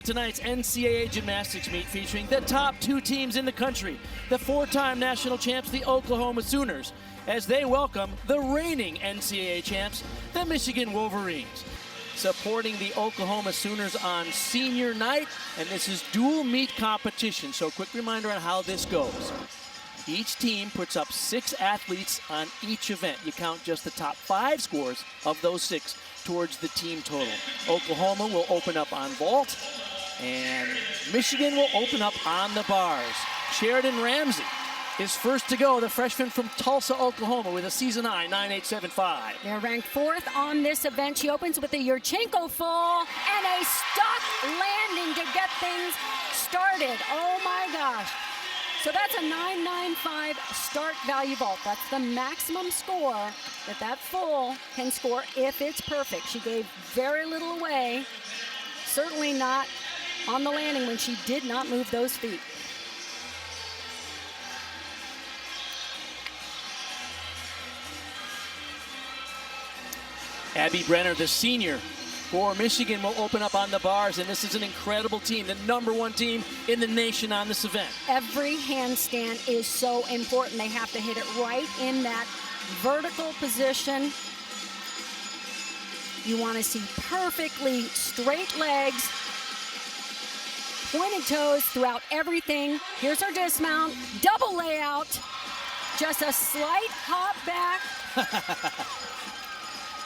Tonight's NCAA gymnastics meet featuring the top 2 teams in the country, the 4-time national champs, the Oklahoma Sooners, as they welcome the reigning NCAA champs, the Michigan Wolverines. Supporting the Oklahoma Sooners on senior night, and this is dual meet competition, so quick reminder on how this goes. Each team puts up 6 athletes on each event. You count just the top 5 scores of those 6 towards the team total. Oklahoma will open up on vault, and Michigan will open up on the bars. Sheridan Ramsey is first to go, the freshman from Tulsa, Oklahoma, with a season high 9.875. They're ranked 4th on this event. She opens with a Yurchenko full and a stock landing to get things started. Oh my gosh. So that's a 9.95 start value vault. That's the maximum score that full can score if it's perfect. She gave very little away. Certainly not on the landing when she did not move those feet. Abby Brenner, the senior for Michigan, will open up on the bars, and this is an incredible team, the #1 team in the nation on this event. Every handstand is so important. They have to hit it right in that vertical position. You want to see perfectly straight legs, pointed toes throughout everything. Here's her dismount, double layout, just a slight hop back.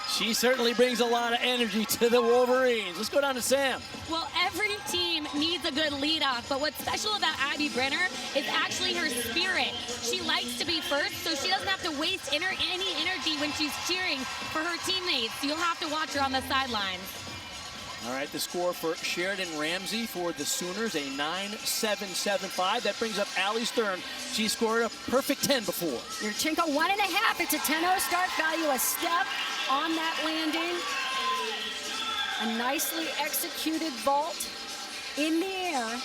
She certainly brings a lot of energy to the Wolverines. Let's go down to Sam. Well, every team needs a good lead-off, but what's special about Abby Brenner is actually her spirit. She likes to be first, so she doesn't have to waste any energy when she's cheering for her teammates. You'll have to watch her on the sidelines. All right, the score for Sheridan Ramsey for the Sooners, a 9.775. That brings up Allie Stern. She scored a perfect 10 before. Yurchenko 1.5. It's a 10-0 start value, a step on that landing. A nicely executed vault in the air.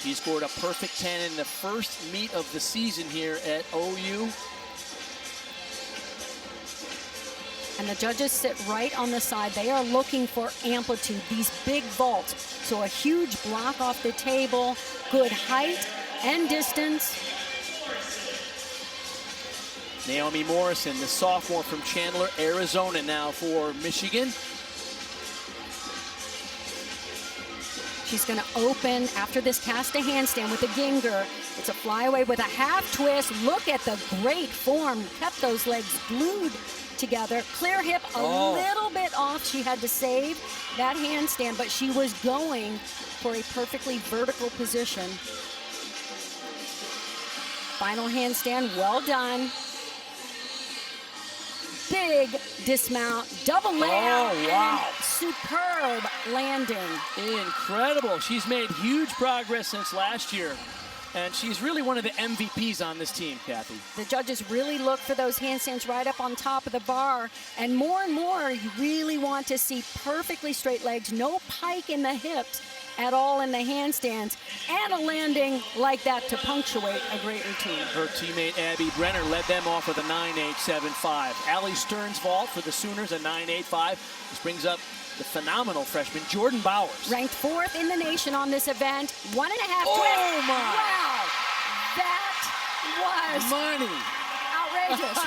She scored a perfect 10 in the first meet of the season here at OU. And the judges sit right on the side. They are looking for amplitude, these big vaults. So a huge block off the table, good height and distance. Naomi Morrison, the sophomore from Chandler, Arizona, now for Michigan. She's going to open after this cast a handstand with a Ginger. It's a flyaway with a half twist. Look at the great form. Kept those legs glued together. Clear hip a little bit off. She had to save that handstand, but she was going for a perfectly vertical position. Final handstand, well done. Big dismount, double layout, and superb landing. Incredible. She's made huge progress since last year. And she's really one of the MVPs on this team, Kathy. The judges really look for those handstands right up on top of the bar. And more, you really want to see perfectly straight legs, no pike in the hips at all in the handstands, and a landing like that to punctuate a great routine. Her teammate Abby Brenner led them off with a 9.875. Allie Stern's vault for the Sooners, a 9.85. This brings up the phenomenal freshman Jordan Bowers. Ranked 4th in the nation on this event. 1.5 twist. Oh my! Wow, that was money. Outrageous.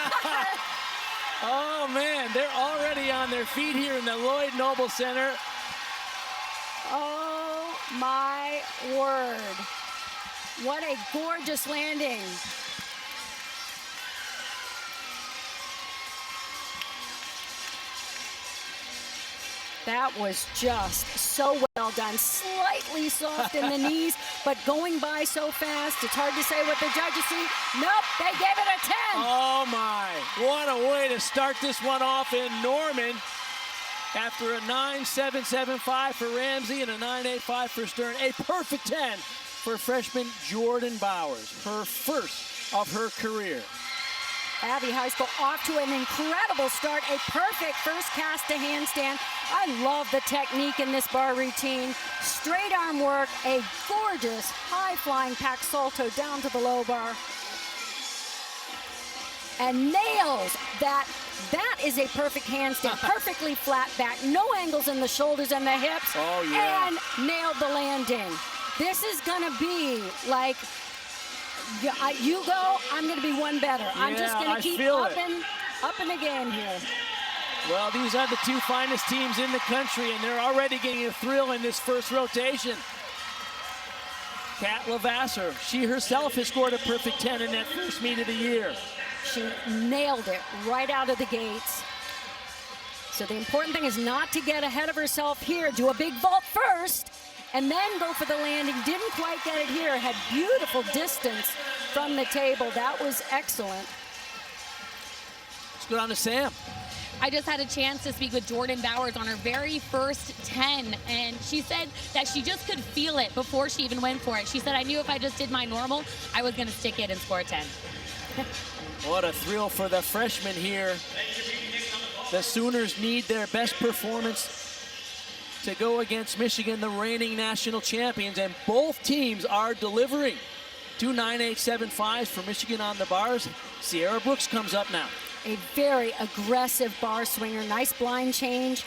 Oh man, they're already on their feet here in the Lloyd Noble Center. Oh my word. What a gorgeous landing. That was just so well done. Slightly soft in the knees, but going by so fast, it's hard to say what the judges see. Nope, they gave it a 10. Oh my, what a way to start this one off in Norman. After a 9.775 for Ramsey and a 9.85 for Stern, a perfect 10 for freshman Jordan Bowers, her first of her career. Abby High School off to an incredible start, a perfect first cast to handstand. I love the technique in this bar routine. Straight arm work, a gorgeous high-flying pack salto down to the low bar. and nails that. That is a perfect handstand, perfectly flat back, no angles in the shoulders and the hips, oh, yeah. and nailed the landing. This is gonna be like, you go, I'm gonna be one better. Yeah, I'm just gonna keep up and again here. Well, these are the two finest teams in the country, and they're already getting a thrill in this first rotation. Kat Lavasser, she herself has scored a perfect 10 in that first meet of the year. She nailed it right out of the gates. So the important thing is not to get ahead of herself here. Do a big vault first, and then go for the landing. Didn't quite get it here. Had beautiful distance from the table. That was excellent. Let's go down to Sam. I just had a chance to speak with Jordan Bowers on her very first 10, and she said that she just could feel it before she even went for it. She said, I knew if I just did my normal, I was going to stick it and score a 10. What a thrill for the freshman here. The Sooners need their best performance to go against Michigan, the reigning national champions, and both teams are delivering. 2 9.875s for Michigan on the bars. Sierra Brooks comes up now. A very aggressive bar swinger, nice blind change.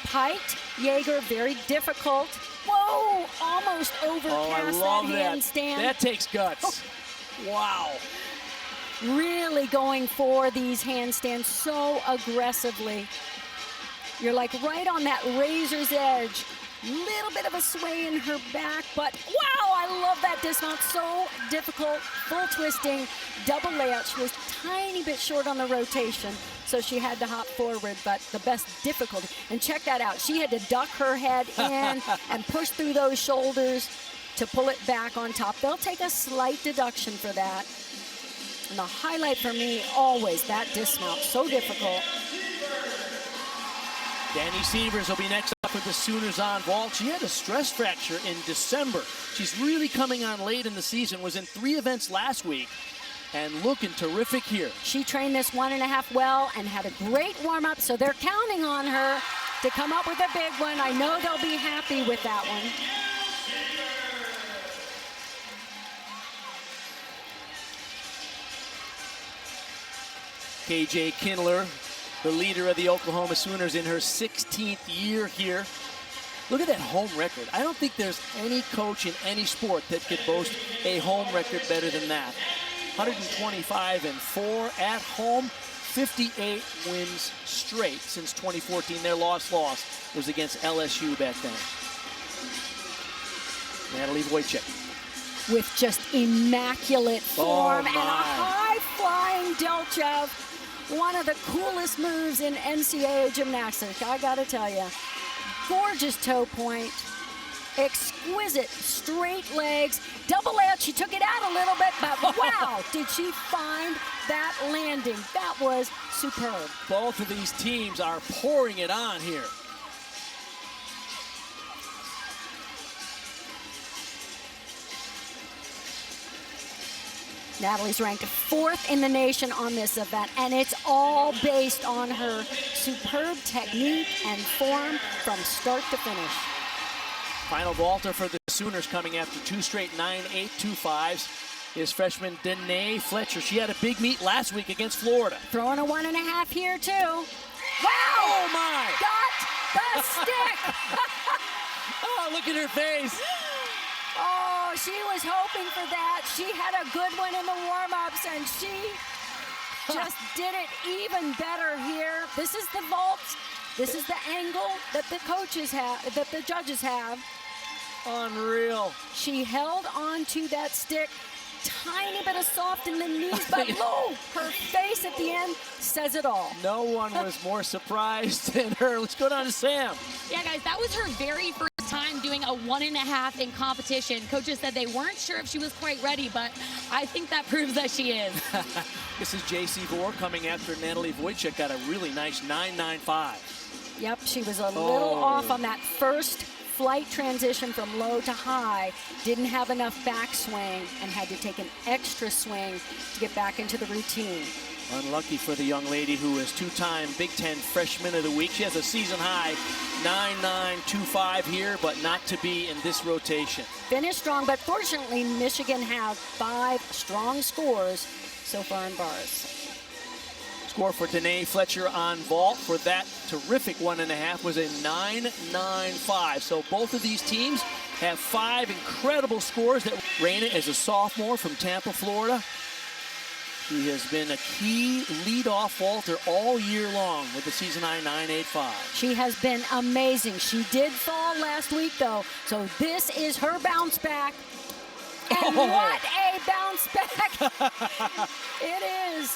Piked, Jaeger, very difficult. Whoa, almost overcast that handstand. That takes guts. Oh. Wow. Really going for these handstands so aggressively. You're like right on that razor's edge. Little bit of a sway in her back, but wow, I love that dismount. So difficult, full twisting, double layout. She was tiny bit short on the rotation, so she had to hop forward, but the best difficulty. And check that out. She had to duck her head in and push through those shoulders to pull it back on top. They'll take a slight deduction for that. And the highlight for me, always that dismount, so difficult. Danny Severs will be next up with the Sooners on vault. She had a stress fracture in December. She's really coming on late in the season, was in 3 events last week, and looking terrific here. She trained this 1.5 well and had a great warm-up, so they're counting on her to come up with a big one. I know they'll be happy with that one. KJ Kindler, the leader of the Oklahoma Sooners in her 16th year here. Look at that home record. I don't think there's any coach in any sport that could boast a home record better than that. 125-4 at home, 58 wins straight since 2014. Their last loss was against LSU back then. Natalie Wojcik. With just immaculate form and a high-flying Delchev. One of the coolest moves in NCAA gymnastics, I gotta tell you. Gorgeous toe point, exquisite straight legs, double layout. She took it out a little bit, but wow, did she find that landing. That was superb. Both of these teams are pouring it on here. Natalie's ranked 4th in the nation on this event, and it's all based on her superb technique and form from start to finish. Final vaulter for the Sooners coming after 2 straight 9.825s is freshman Danae Fletcher. She had a big meet last week against Florida. Throwing a 1.5 here too. Wow! Oh my! Got the stick! Oh, look at her face. Oh, she was hoping for that. She had a good one in the warm-ups, and she just did it even better here. This is the vault. This is the angle that the coaches have, that the judges have. Unreal. She held on to that stick. Tiny bit of soft in the knees, but no, her face at the end says it all. No one was more surprised than her. Let's go down to Sam. Yeah, guys, that was her very first time doing a 1.5 in competition. Coaches said they weren't sure if she was quite ready, but I think that proves that she is. This is J.C. Vore coming after Natalie Wojcik got a really nice 9.95. Yep, she was a little off on that first flight transition from low to high. Didn't have enough backswing and had to take an extra swing to get back into the routine. Unlucky for the young lady who is 2-time Big Ten Freshman of the Week. She has a season high 9.925 here, but not to be in this rotation. Finished strong, but fortunately Michigan have 5 strong scores so far in bars. score for Danae Fletcher on vault for that terrific 1.5 was a 9.95. So both of these teams have 5 incredible scores. That Raina is a sophomore from Tampa, Florida. She has been a key leadoff vaulter all year long with the season high 9.85. She has been amazing. She did fall last week, though, so this is her bounce back. And what a bounce back it is.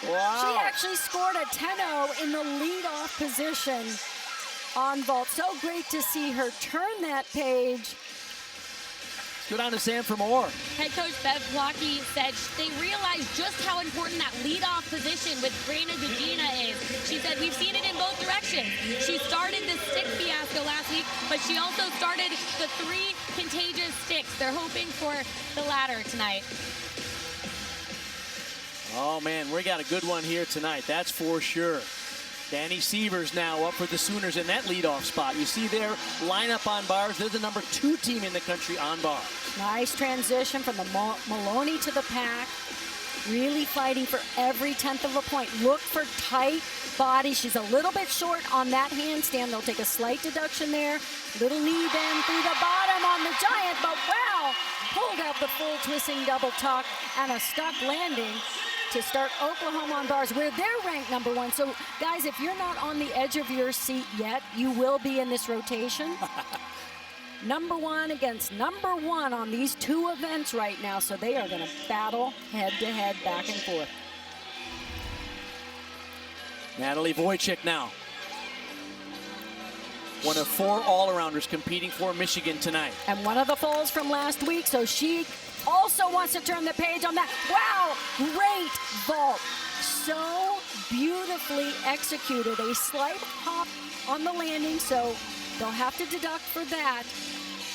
Wow. She actually scored a 10-0 in the leadoff position on vault. So great to see her turn that page. Go down to Sam for more. Head coach Bev Blocky said they realized just how important that leadoff position with Raina Gugina is. She said, we've seen it in both directions. She started the stick fiasco last week, but she also started the 3 contagious sticks. They're hoping for the latter tonight. Oh, man, we got a good one here tonight. That's for sure. Danny Sievers now up for the Sooners in that leadoff spot. You see their lineup on bars. They're the number 2 team in the country on bars. Nice transition from the Maloney to the pack. Really fighting for every 10th of a point. Look for tight body. She's a little bit short on that handstand. They'll take a slight deduction there. Little knee bend through the bottom on the giant, but wow! Pulled out the full twisting double tuck and a stuck landing to start Oklahoma on bars, where they're ranked number 1. So, guys, if you're not on the edge of your seat yet, you will be in this rotation. Number 1 against number 1 on these 2 events right now. So they are going to battle head-to-head, back and forth. Natalie Wojcik now. One of 4 all-arounders competing for Michigan tonight. And one of the falls from last week, so she also wants to turn the page on that. Wow, great vault. So beautifully executed. A slight hop on the landing, so they'll have to deduct for that.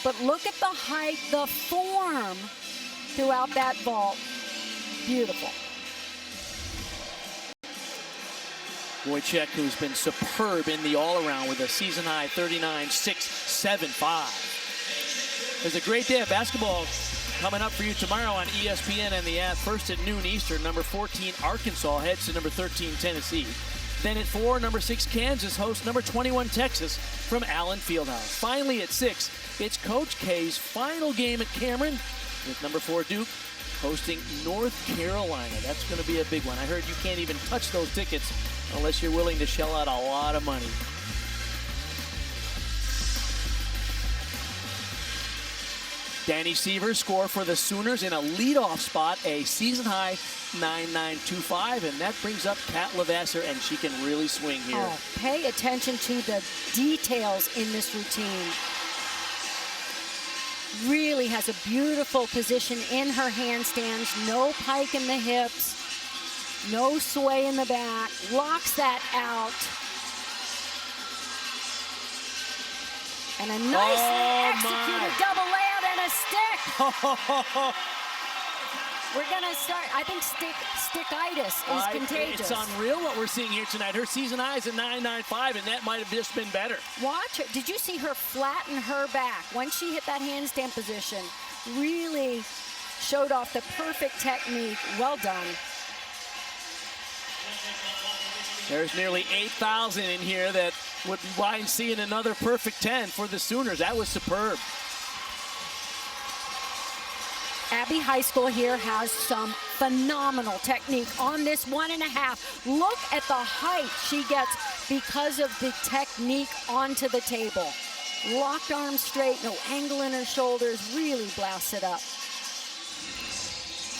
But look at the height, the form throughout that vault. Beautiful. Wojcik, who's been superb in the all-around with a season-high 39.675. There's a great day of basketball coming up for you tomorrow on ESPN and the app. First at noon Eastern, number 14 Arkansas heads to number 13 Tennessee. Then at 4, number 6 Kansas hosts number 21 Texas from Allen Fieldhouse. Finally at 6, it's Coach K's final game at Cameron with number 4 Duke hosting North Carolina. That's going to be a big one. I heard you can't even touch those tickets unless you're willing to shell out a lot of money. Danny Sievers score for the Sooners in a leadoff spot, a season-high 9.925, and that brings up Kat Lavasser, and she can really swing here. Oh, pay attention to the details in this routine. Really has a beautiful position in her handstands, no pike in the hips, no sway in the back, locks that out. And a nicely executed double layout and a stick. We're gonna start, I think stickitis is contagious. It's unreal what we're seeing here tonight. Her season high is a 9.95, and that might have just been better. Watch her. Did you see her flatten her back? Once she hit that handstand position, really showed off the perfect technique. Well done. There's nearly 8,000 in here that wouldn't mind seeing another perfect 10 for the Sooners. That was superb. Abbey High School here has some phenomenal technique on this 1.5. Look at the height she gets because of the technique onto the table. Locked arms straight, no angle in her shoulders, really blasts it up.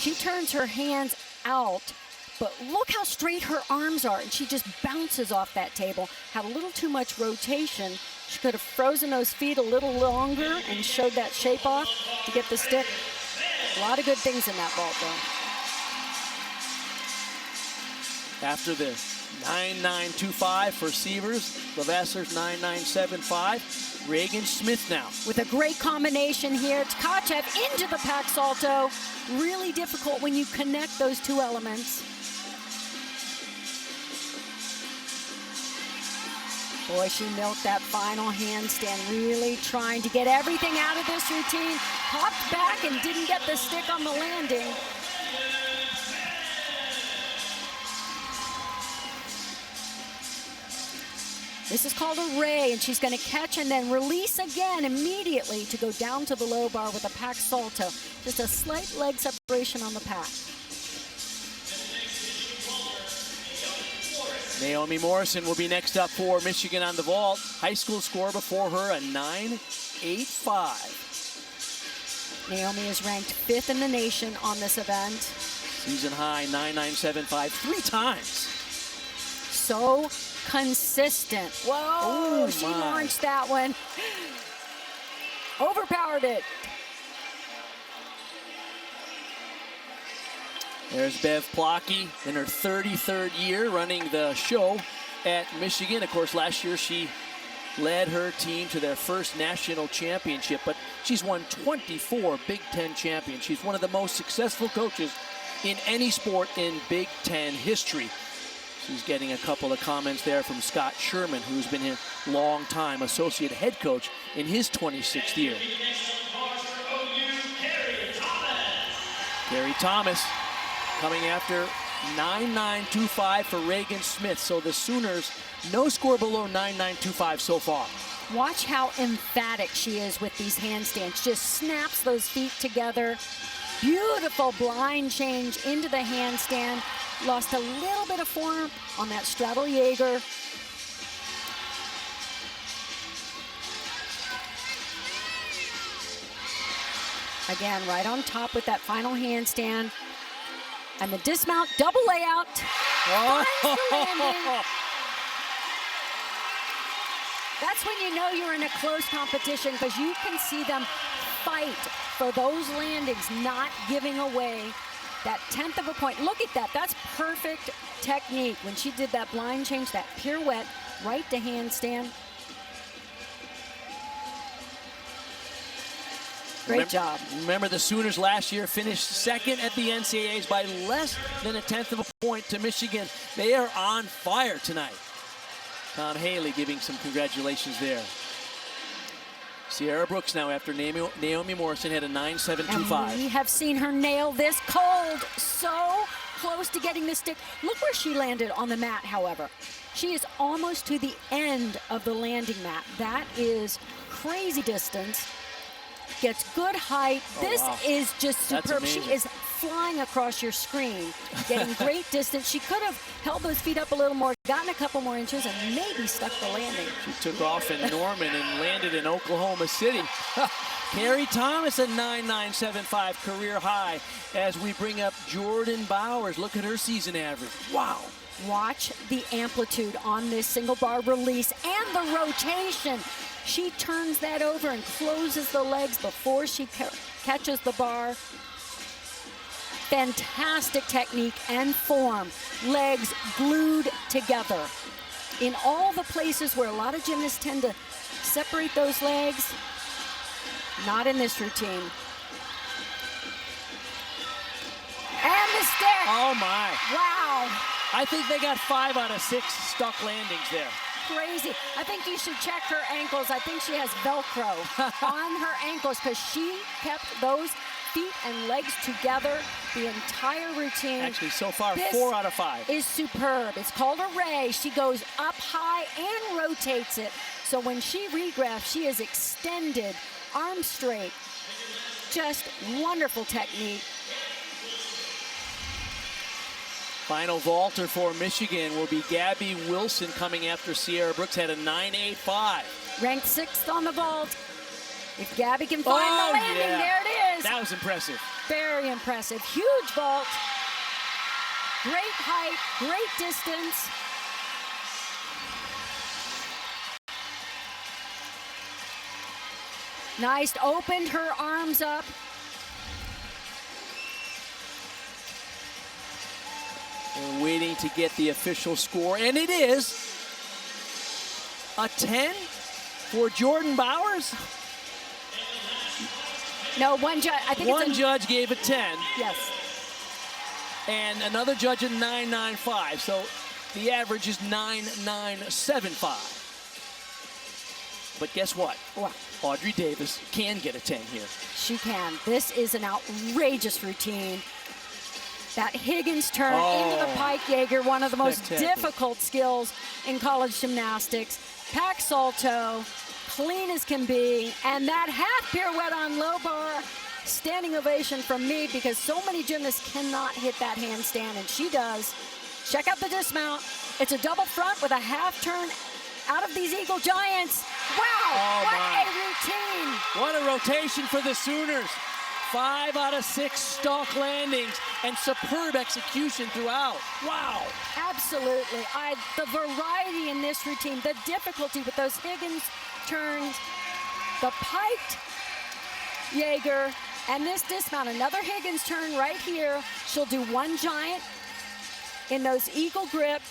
She turns her hands out, but look how straight her arms are, and she just bounces off that table. Had a little too much rotation. She could have frozen those feet a little longer and showed that shape off to get the stick. A lot of good things in that vault, though. After the 9.925 for Sievers, Lavasser's 9.975. Reagan Smith now. With a great combination here. Tkachev into the pack salto. Really difficult when you connect those 2 elements. Boy, she milked that final handstand, really trying to get everything out of this routine. Hopped back and didn't get the stick on the landing. This is called a ray, and she's going to catch and then release again immediately to go down to the low bar with a pack salto. Just a slight leg separation on the pack. Naomi Morrison will be next up for Michigan on the vault. High school score before her, a 9.85. Naomi is ranked 5th in the nation on this event. Season high, 9.975, 3 times. So consistent. Whoa, oh, she launched that one. Overpowered it. There's Bev Plotke in her 33rd year running the show at Michigan. Of course, last year she led her team to their first national championship, but she's won 24 Big Ten champions. She's one of the most successful coaches in any sport in Big Ten history. She's getting a couple of comments there from Scott Sherman, who's been a long-time associate head coach in his 26th year. Gary Thomas coming after 9.925 for Reagan Smith. So the Sooners, no score below 9.925 so far. Watch how emphatic she is with these handstands. Just snaps those feet together. Beautiful blind change into the handstand. Lost a little bit of form on that straddle Jaeger. Again, right on top with that final handstand. And the dismount, double layout. Finds the landing. That's when you know you're in a close competition, because you can see them fight for those landings, not giving away that 1/10 of a point. Look at that. That's perfect technique. When she did that blind change, that pirouette, right to handstand. Great job. Remember, the Sooners last year finished second at the NCAAs by less than a 1/10 of a point to Michigan. They are on fire tonight. Tom Haley giving some congratulations there. Sierra Brooks now after Naomi Morrison had a 9.725. And we have seen her nail this cold. So close to getting the stick. Look where she landed on the mat, however. She is almost to the end of the landing mat. That is crazy distance. Gets good height. This is just superb. She is flying across your screen, getting great distance. She could have held those feet up a little more, gotten a couple more inches, and maybe stuck the landing. She took off in Norman and landed in Oklahoma City. Carrie Thomas at 9.975 career high as we bring up Jordan Bowers. Look at her season average. Wow. Watch the amplitude on this single bar release and the rotation. She turns that over and closes the legs before she catches the bar. Fantastic technique and form. Legs glued together. In all the places where a lot of gymnasts tend to separate those legs, not in this routine. And the stick. Oh my. Wow. I think they got 5 out of 6 stuck landings there. Crazy. I think you should check her ankles. I think she has Velcro on her ankles, because she kept those feet and legs together the entire routine. Actually, so far, this 4 out of 5. Is superb. It's called a ray. She goes up high and rotates it. So when she regrafts, she is extended, arms straight. Just wonderful technique. Final vaulter for Michigan will be Gabby Wilson, coming after Sierra Brooks had a 9.85. Ranked 6th on the vault. If Gabby can find the landing, there it is. That was impressive. Very impressive. Huge vault. Great height, great distance. Nice, opened her arms up. We're waiting to get the official score, and it is a 10 for Jordan Bowers. No, one judge. I think one judge gave a 10. Yes. And another judge a 9.95. So the average is 9.975. But guess what? What? Audrey Davis can get a 10 here. She can. This is an outrageous routine. That Higgins turn into the Pike Jaeger, one of the most difficult skills in college gymnastics. Pack salto, clean as can be, and that half pirouette on low bar. Standing ovation from me because so many gymnasts cannot hit that handstand, and she does. Check out the dismount. It's a double front with a half turn out of these Eagle Giants. Wow, oh what my. a routine. What a rotation for the Sooners. 5 out of 6 stalk landings and superb execution throughout. Wow. Absolutely. The variety in this routine, the difficulty with those Higgins turns, the piked Jaeger, and this dismount. Another Higgins turn right here. She'll do one giant in those eagle grip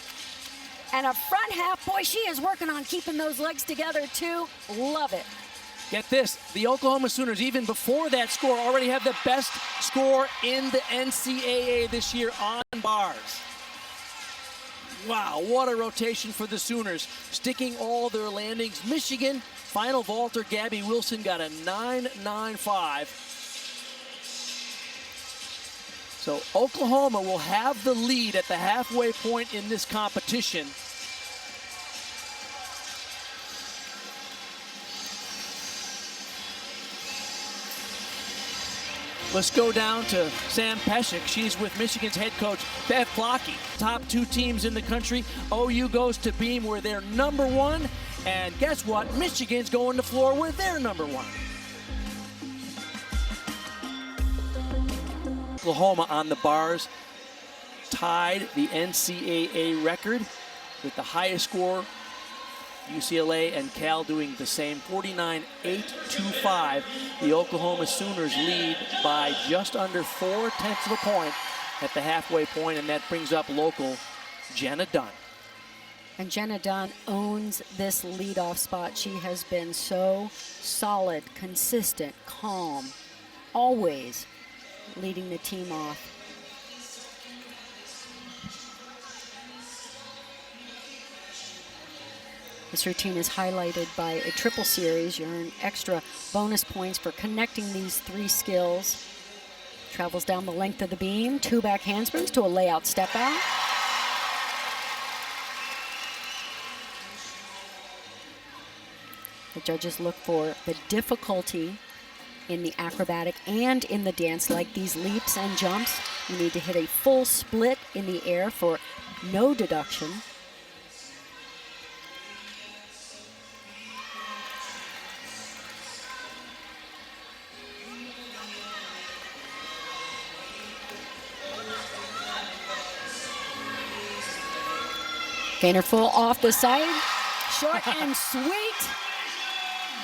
and a front half. Boy, she is working on keeping those legs together too. Love it. Get this, the Oklahoma Sooners, even before that score, already have the best score in the NCAA this year on bars. Wow, what a rotation for the Sooners, sticking all their landings. Michigan, final vaulter Gabby Wilson got a 9.95. So Oklahoma will have the lead at the halfway point in this competition. Let's go down to Sam Peshek. She's with Michigan's head coach, Bev Plotke. Top 2 teams in the country. OU goes to Beam where they're number 1. And guess what? Michigan's going to Floor where they're number 1. Oklahoma on the bars tied the NCAA record with the highest score. UCLA and Cal doing the same, 49-825. The Oklahoma Sooners lead by just under 0.4 of a point at the halfway point, and that brings up local Jenna Dunn. And Jenna Dunn owns this leadoff spot. She has been so solid, consistent, calm, always leading the team off. This routine is highlighted by a triple series. You earn extra bonus points for connecting these 3 skills. Travels down the length of the beam, 2 back handsprings to a layout step out. The judges look for the difficulty in the acrobatic and in the dance, like these leaps and jumps. You need to hit a full split in the air for no deduction. Gainer full off the side, short and sweet.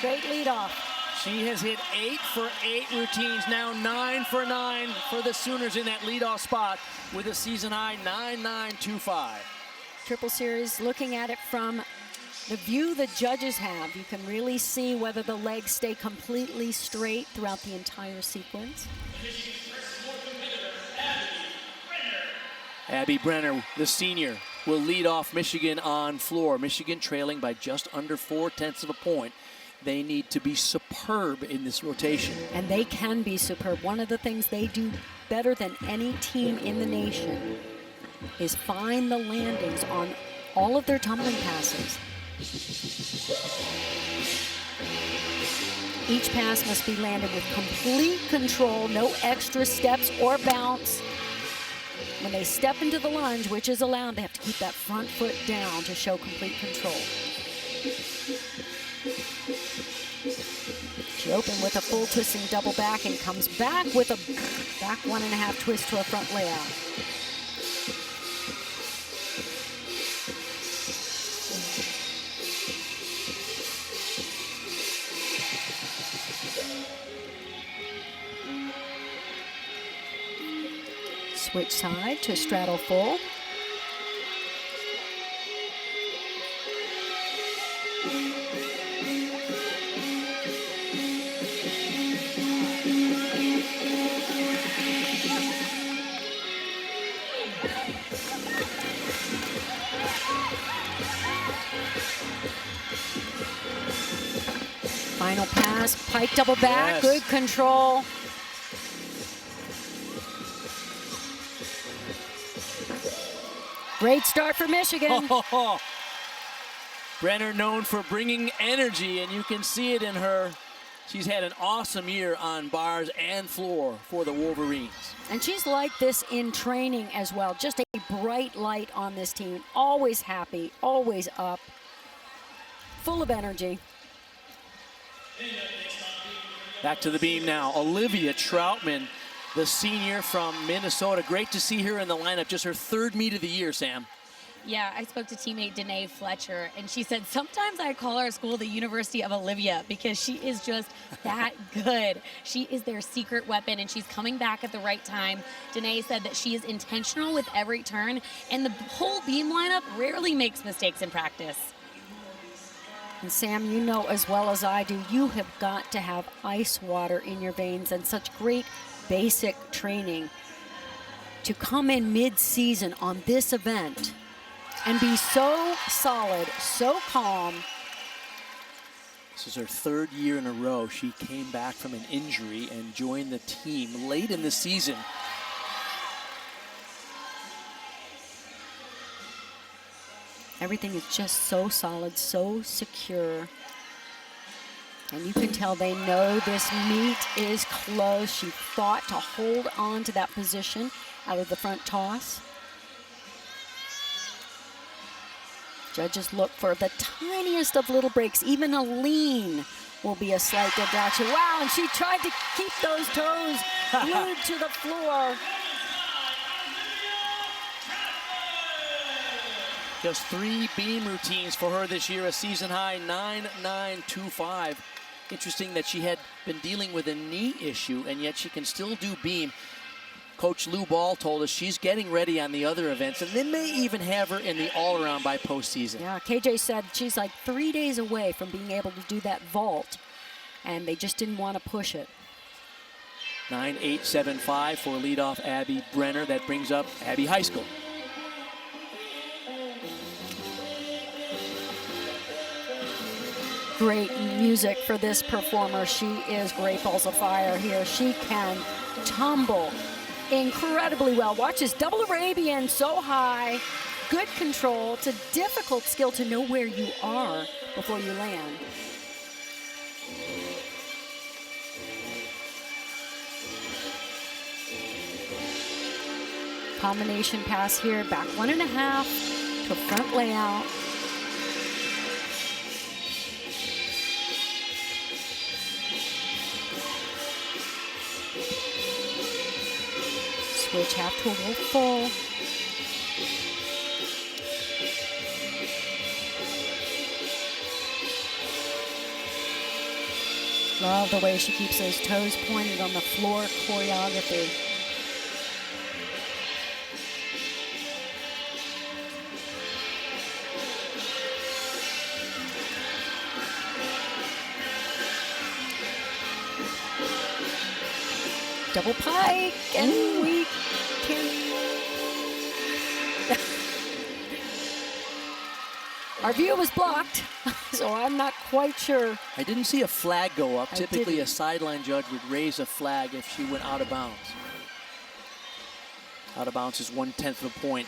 Great lead off. She has hit 8 for 8 routines, now 9 for 9 for the Sooners in that leadoff spot with a season high 9.925. Triple series, looking at it from the view the judges have, you can really see whether the legs stay completely straight throughout the entire sequence. Abby Brenner, the senior, will lead off Michigan on floor. Michigan trailing by just under 0.4 of a point. They need to be superb in this rotation. And they can be superb. One of the things they do better than any team in the nation is find the landings on all of their tumbling passes. Each pass must be landed with complete control, no extra steps or bounce. When they step into the lunge, which is allowed, they have to keep that front foot down to show complete control. She opened with a full twisting double back and comes back with a back 1.5 twist to a front layout. Switch side to straddle full. Final pass, pike double back, Yes. Good control. Great start for Michigan. Brenner known for bringing energy, and you can see it in her. She's had an awesome year on bars and floor for the Wolverines. And she's like this in training as well. Just a bright light on this team. Always happy, always up, full of energy. Back to the beam now. Olivia Troutman, the senior from Minnesota. Great to see her in the lineup. Just her third meet of the year, Sam. Yeah, I spoke to teammate Danae Fletcher, and she said, sometimes I call our school the University of Olivia because she is just that good. She is their secret weapon, and she's coming back at the right time. Danae said that she is intentional with every turn, and the whole beam lineup rarely makes mistakes in practice. And Sam, you know as well as I do, you have got to have ice water in your veins and such great basic training to come in mid-season on this event and be so solid, so calm. This is her third year in a row. She came back from an injury and joined the team late in the season. Everything is just so solid, so secure. And you can tell they know this meet is close. She fought to hold on to that position out of the front toss. Judges look for the tiniest of little breaks. Even a lean will be a slight deduction. Wow, and she tried to keep those toes glued to the floor. Just 3 beam routines for her this year, a season high 9.925. Interesting that she had been dealing with a knee issue, and yet she can still do beam. Coach Lou Ball told us she's getting ready on the other events, and they may even have her in the all-around by postseason. Yeah, KJ said she's like 3 days away from being able to do that vault, and they just didn't want to push it. 9.875 for leadoff Abby Brenner. That brings up Abby High School. Great music for this performer. She is great balls of fire here. She can tumble incredibly well. Watch this double Arabian so high. Good control. It's a difficult skill to know where you are before you land. Combination pass here. Back 1.5 to front layout. Switch half to a wolf full. Love the way she keeps those toes pointed on the floor choreography. Double pike, and we can. Our view was blocked, so I'm not quite sure. I didn't see a flag go up. Typically, a sideline judge would raise a flag if she went out of bounds. Out of bounds is 1/10 of a point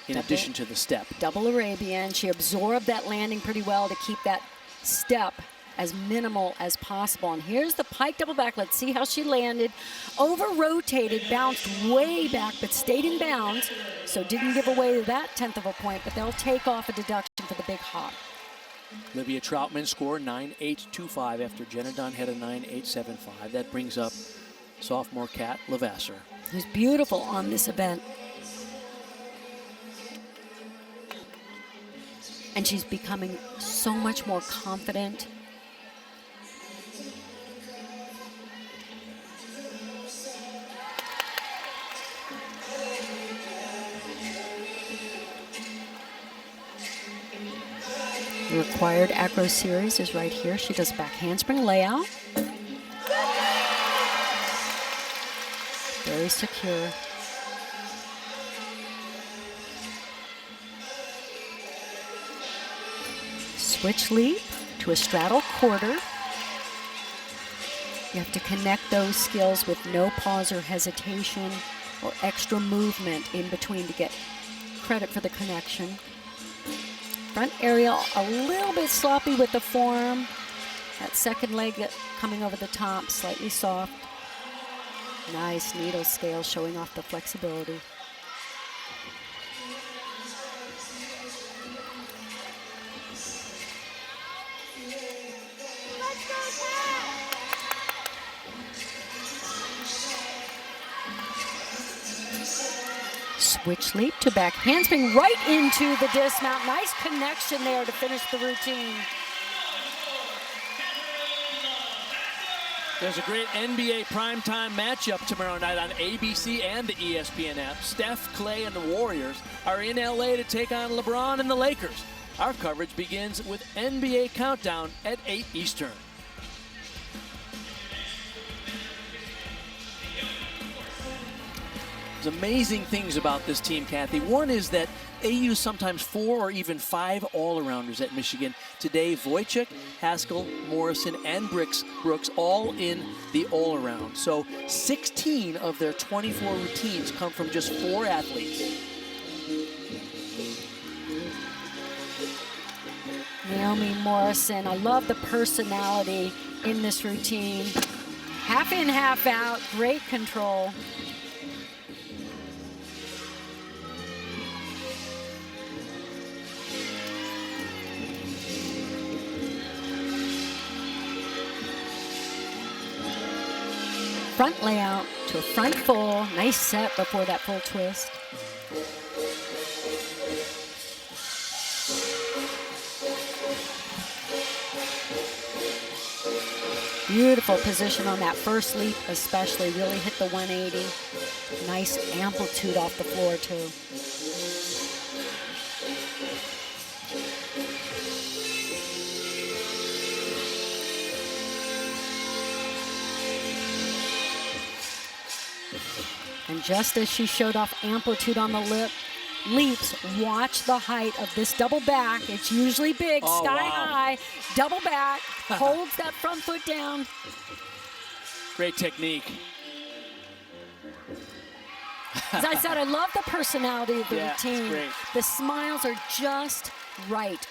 in addition to the step. Double Arabian. She absorbed that landing pretty well to keep that step as minimal as possible. And here's the pike double back. Let's see how she landed. Over-rotated, bounced way back, but stayed in bounds. So didn't give away that 1/10 of a point, but they'll take off a deduction for the big hop. Olivia Troutman scored 9.825 after Jenna Dunn had a 9.875. That brings up sophomore Kat Levasseur. Who's beautiful on this event. And she's becoming so much more confident. The required acro series is right here. She does back handspring layout. Very secure. Switch leap to a straddle quarter. You have to connect those skills with no pause or hesitation or extra movement in between to get credit for the connection. Front aerial a little bit sloppy with the form. That second leg coming over the top, slightly soft. Nice needle scale showing off the flexibility. Switch leap to back handspring right into the dismount. Nice connection there to finish the routine. There's a great NBA primetime matchup tomorrow night on ABC and the ESPN app. Steph, Clay, and the Warriors are in LA to take on LeBron and the Lakers. Our coverage begins with NBA Countdown at 8 Eastern. There's amazing things about this team, Kathy. One is that they use sometimes 4 or even 5 all-arounders at Michigan. Today, Wojcik, Haskell, Morrison, and Brooks all in the all-around. So 16 of their 24 routines come from just 4 athletes. Naomi Morrison, I love the personality in this routine. Half in, half out, great control. Front layout to a front full. Nice set before that full twist. Beautiful position on that first leap, especially. Really hit the 180. Nice amplitude off the floor, too. And just as she showed off amplitude on the leaps, watch the height of this double back. It's usually big, sky high, double back, holds that front foot down. Great technique. As I said, I love the personality of the Yeah, routine. it's great. The smiles are just right.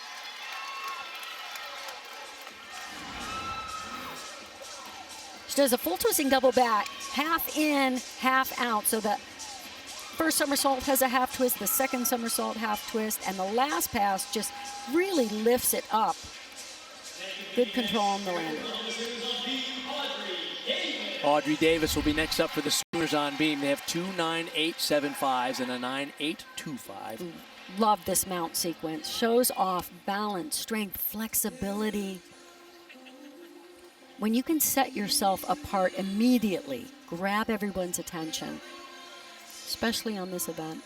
She does a full twisting double back, half in, half out. So the first somersault has a half twist, the second somersault half twist, and the last pass just really lifts it up. Good control on the landing. Audrey Davis will be next up for the Sooners on beam. They have 2 9.875s and a 9.825. Love this mount sequence. Shows off balance, strength, flexibility. When you can set yourself apart immediately, grab everyone's attention, especially on this event.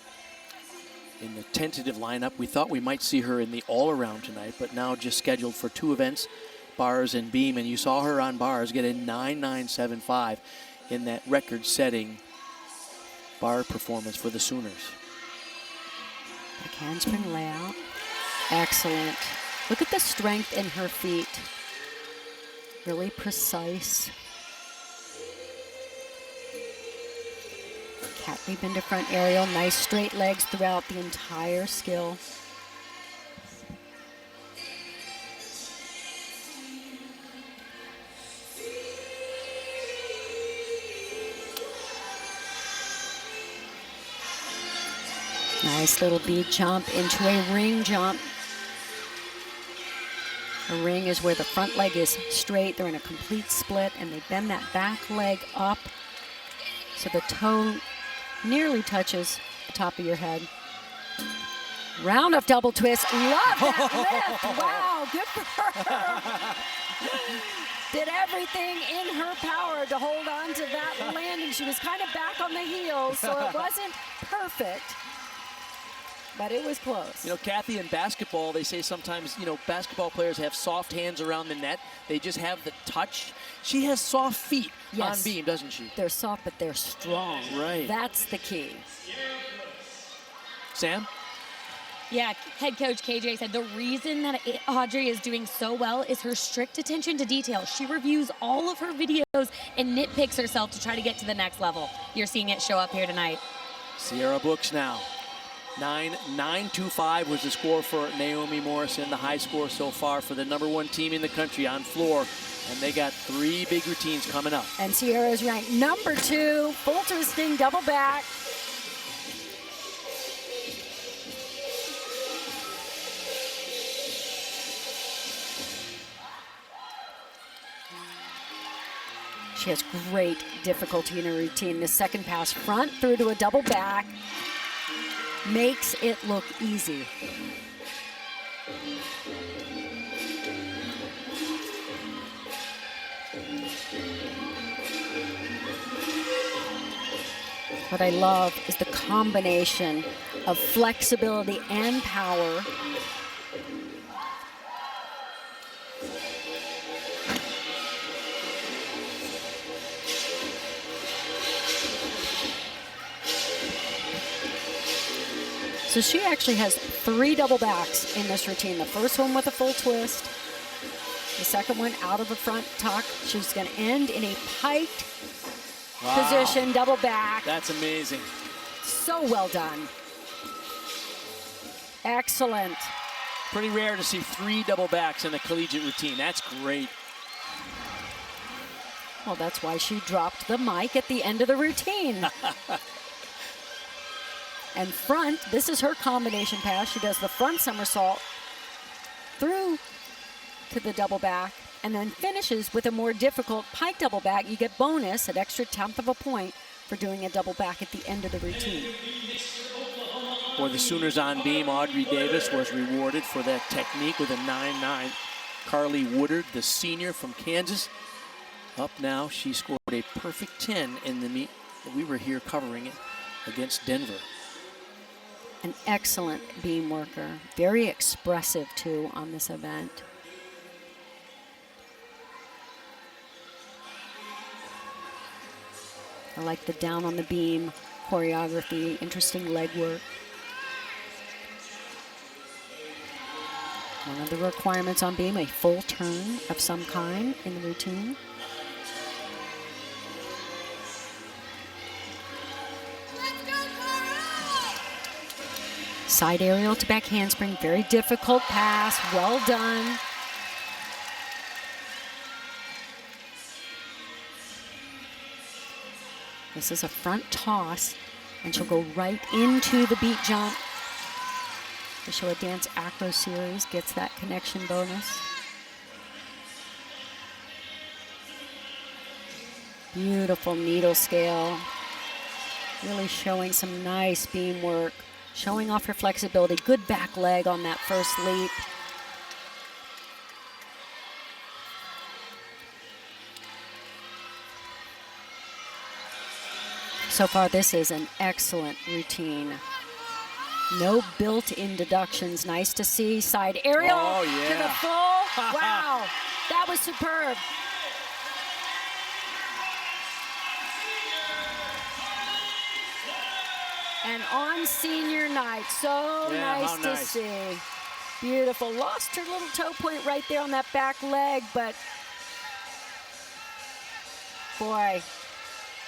In the tentative lineup, we thought we might see her in the all-around tonight, but now just scheduled for 2 events, bars and beam, and you saw her on bars get a 9.975 in that record-setting bar performance for the Sooners. Back handspring layout. Excellent. Look at the strength in her feet. Really precise. Cat leap into front aerial. Nice straight legs throughout the entire skill. Nice little bead jump into a ring jump. A ring is where the front leg is straight. They're in a complete split, and they bend that back leg up so the toe nearly touches the top of your head. Round of double twist. Love that lift. Wow, good for her. Did everything in her power to hold on to that landing. She was kind of back on the heels, so it wasn't perfect. But it was close. You know, Kathy, in basketball, they say sometimes, you know, basketball players have soft hands around the net. They just have the touch. She has soft feet on beam, doesn't she? They're soft, but they're strong. Right. That's the key. Sam? Yeah, head coach KJ said the reason that Audrey is doing so well is her strict attention to detail. She reviews all of her videos and nitpicks herself to try to get to the next level. You're seeing it show up here tonight. Sierra Brooks now. 9-9-2-5 was the score for Naomi Morrison, the high score so far for the #1 team in the country on floor. And they got 3 big routines coming up. And Sierra is ranked #2, full twisting, double back. She has great difficulty in her routine. The second pass front through to a double back makes it look easy. What I love is the combination of flexibility and power. So she actually has 3 double backs in this routine. The first one with a full twist. The second one out of the front tuck. She's going to end in a piked position, double back. That's amazing. So well done. Excellent. Pretty rare to see 3 double backs in a collegiate routine. That's great. Well, that's why she dropped the mic at the end of the routine. And front, this is her combination pass. She does the front somersault through to the double back and then finishes with a more difficult pike double back. You get bonus, an extra 1/10 of a point for doing a double back at the end of the routine. For the Sooners on beam, Audrey Davis was rewarded for that technique with a 9-9. Carly Woodard, the senior from Kansas, up now. She scored a perfect 10 in the meet that we were here covering it against Denver. An excellent beam worker. Very expressive, too, on this event. I like the down on the beam choreography, interesting leg work. One of the requirements on beam, a full turn of some kind in the routine. Side aerial to back handspring, very difficult pass, well done. This is a front toss, and she'll go right into the beat jump. The Show a Dance Acro Series gets that connection bonus. Beautiful needle scale. Really showing some nice beam work. Showing off her flexibility. Good back leg on that first leap. So far, this is an excellent routine. No built-in deductions. Nice to see. Side aerial to the full. Wow, that was superb. And on senior night, so nice to see. Beautiful. Lost her little toe point right there on that back leg, but boy,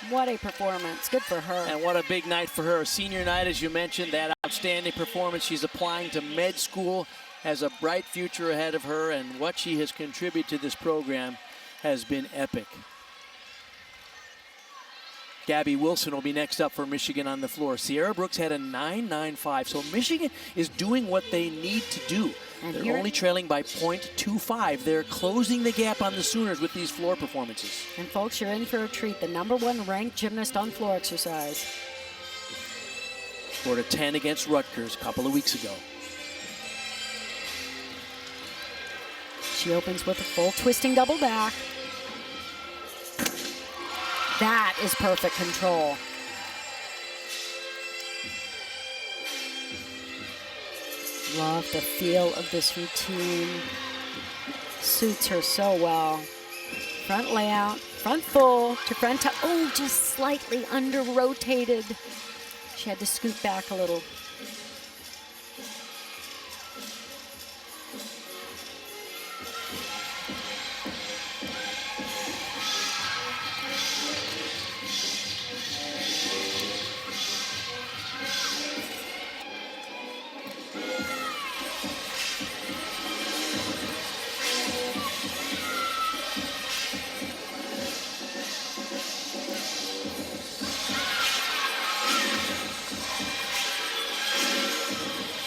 what a performance. Good for her. And what a big night for her. Senior night, as you mentioned, that outstanding performance. She's applying to med school, has a bright future ahead of her, and what she has contributed to this program has been epic. Gabby Wilson will be next up for Michigan on the floor. Sierra Brooks had a 9.95, so Michigan is doing what they need to do. And they're only trailing by .25. They're closing the gap on the Sooners with these floor performances. And folks, you're in for a treat. The #1 ranked gymnast on floor exercise. Scored a 10 against Rutgers a couple of weeks ago. She opens with a full twisting double back. That is perfect control. Love the feel of this routine. Suits her so well. Front layout, front full to front to, oh, just slightly under rotated. She had to scoot back a little.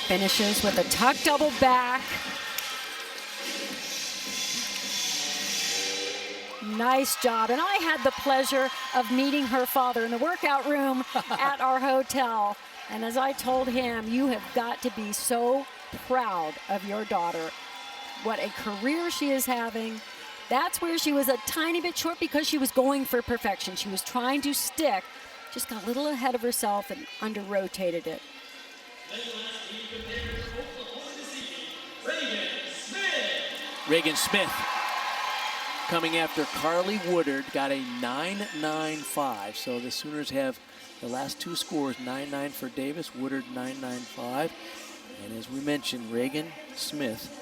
Finishes with a tuck double back. Nice job. And I had the pleasure of meeting her father in the workout room at our hotel. And as I told him, you have got to be so proud of your daughter. What a career she is having. That's where she was a tiny bit short because she was going for perfection. She was trying to stick, just got a little ahead of herself and under-rotated it. Reagan Smith coming after Carly Woodard, got a 9.95. So the Sooners have the last two scores, 9.9 for Davis, Woodard 9.95. And as we mentioned, Reagan Smith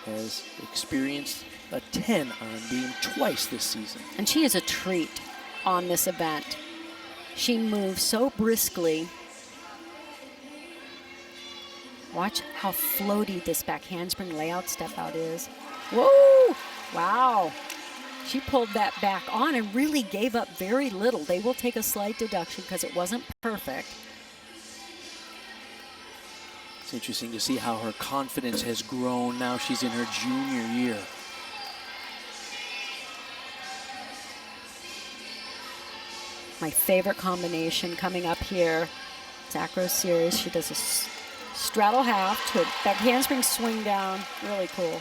has experienced a 10 on beam twice this season. And she is a treat on this event. She moves so briskly. Watch how floaty this back handspring layout step out is. Whoa! Wow. She pulled that back on and really gave up very little. They will take a slight deduction because it wasn't perfect. It's interesting to see how her confidence has grown. Now she's in her junior year. My favorite combination coming up here. It's acro series. She does a straddle half to a back handspring swing down. Really cool.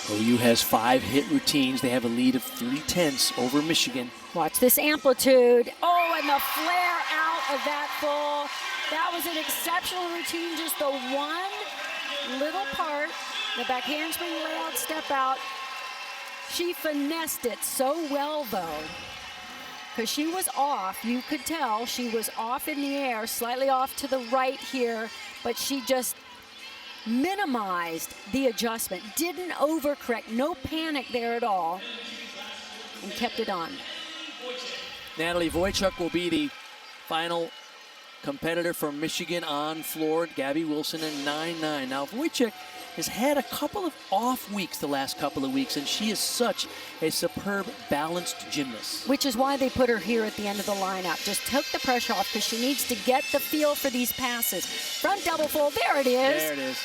OU has 5 hit routines. They have a lead of 3/10 over Michigan. Watch this amplitude. Oh, and the flare out of that full. That was an exceptional routine. Just the one little part, the back handspring layout step out. She finessed it so well, though, because she was off. You could tell she was off in the air, slightly off to the right here, but she just minimized the adjustment, didn't overcorrect, no panic there at all, and kept it on. Natalie Wojcik will be the final competitor from Michigan on floor. Gabby Wilson in 9.9. Now Wojcik has had a couple of off weeks the last couple of weeks, and she is such a superb balanced gymnast. Which is why they put her here at the end of the lineup. Just took the pressure off because she needs to get the feel for these passes. Front double fold, there it is. There it is.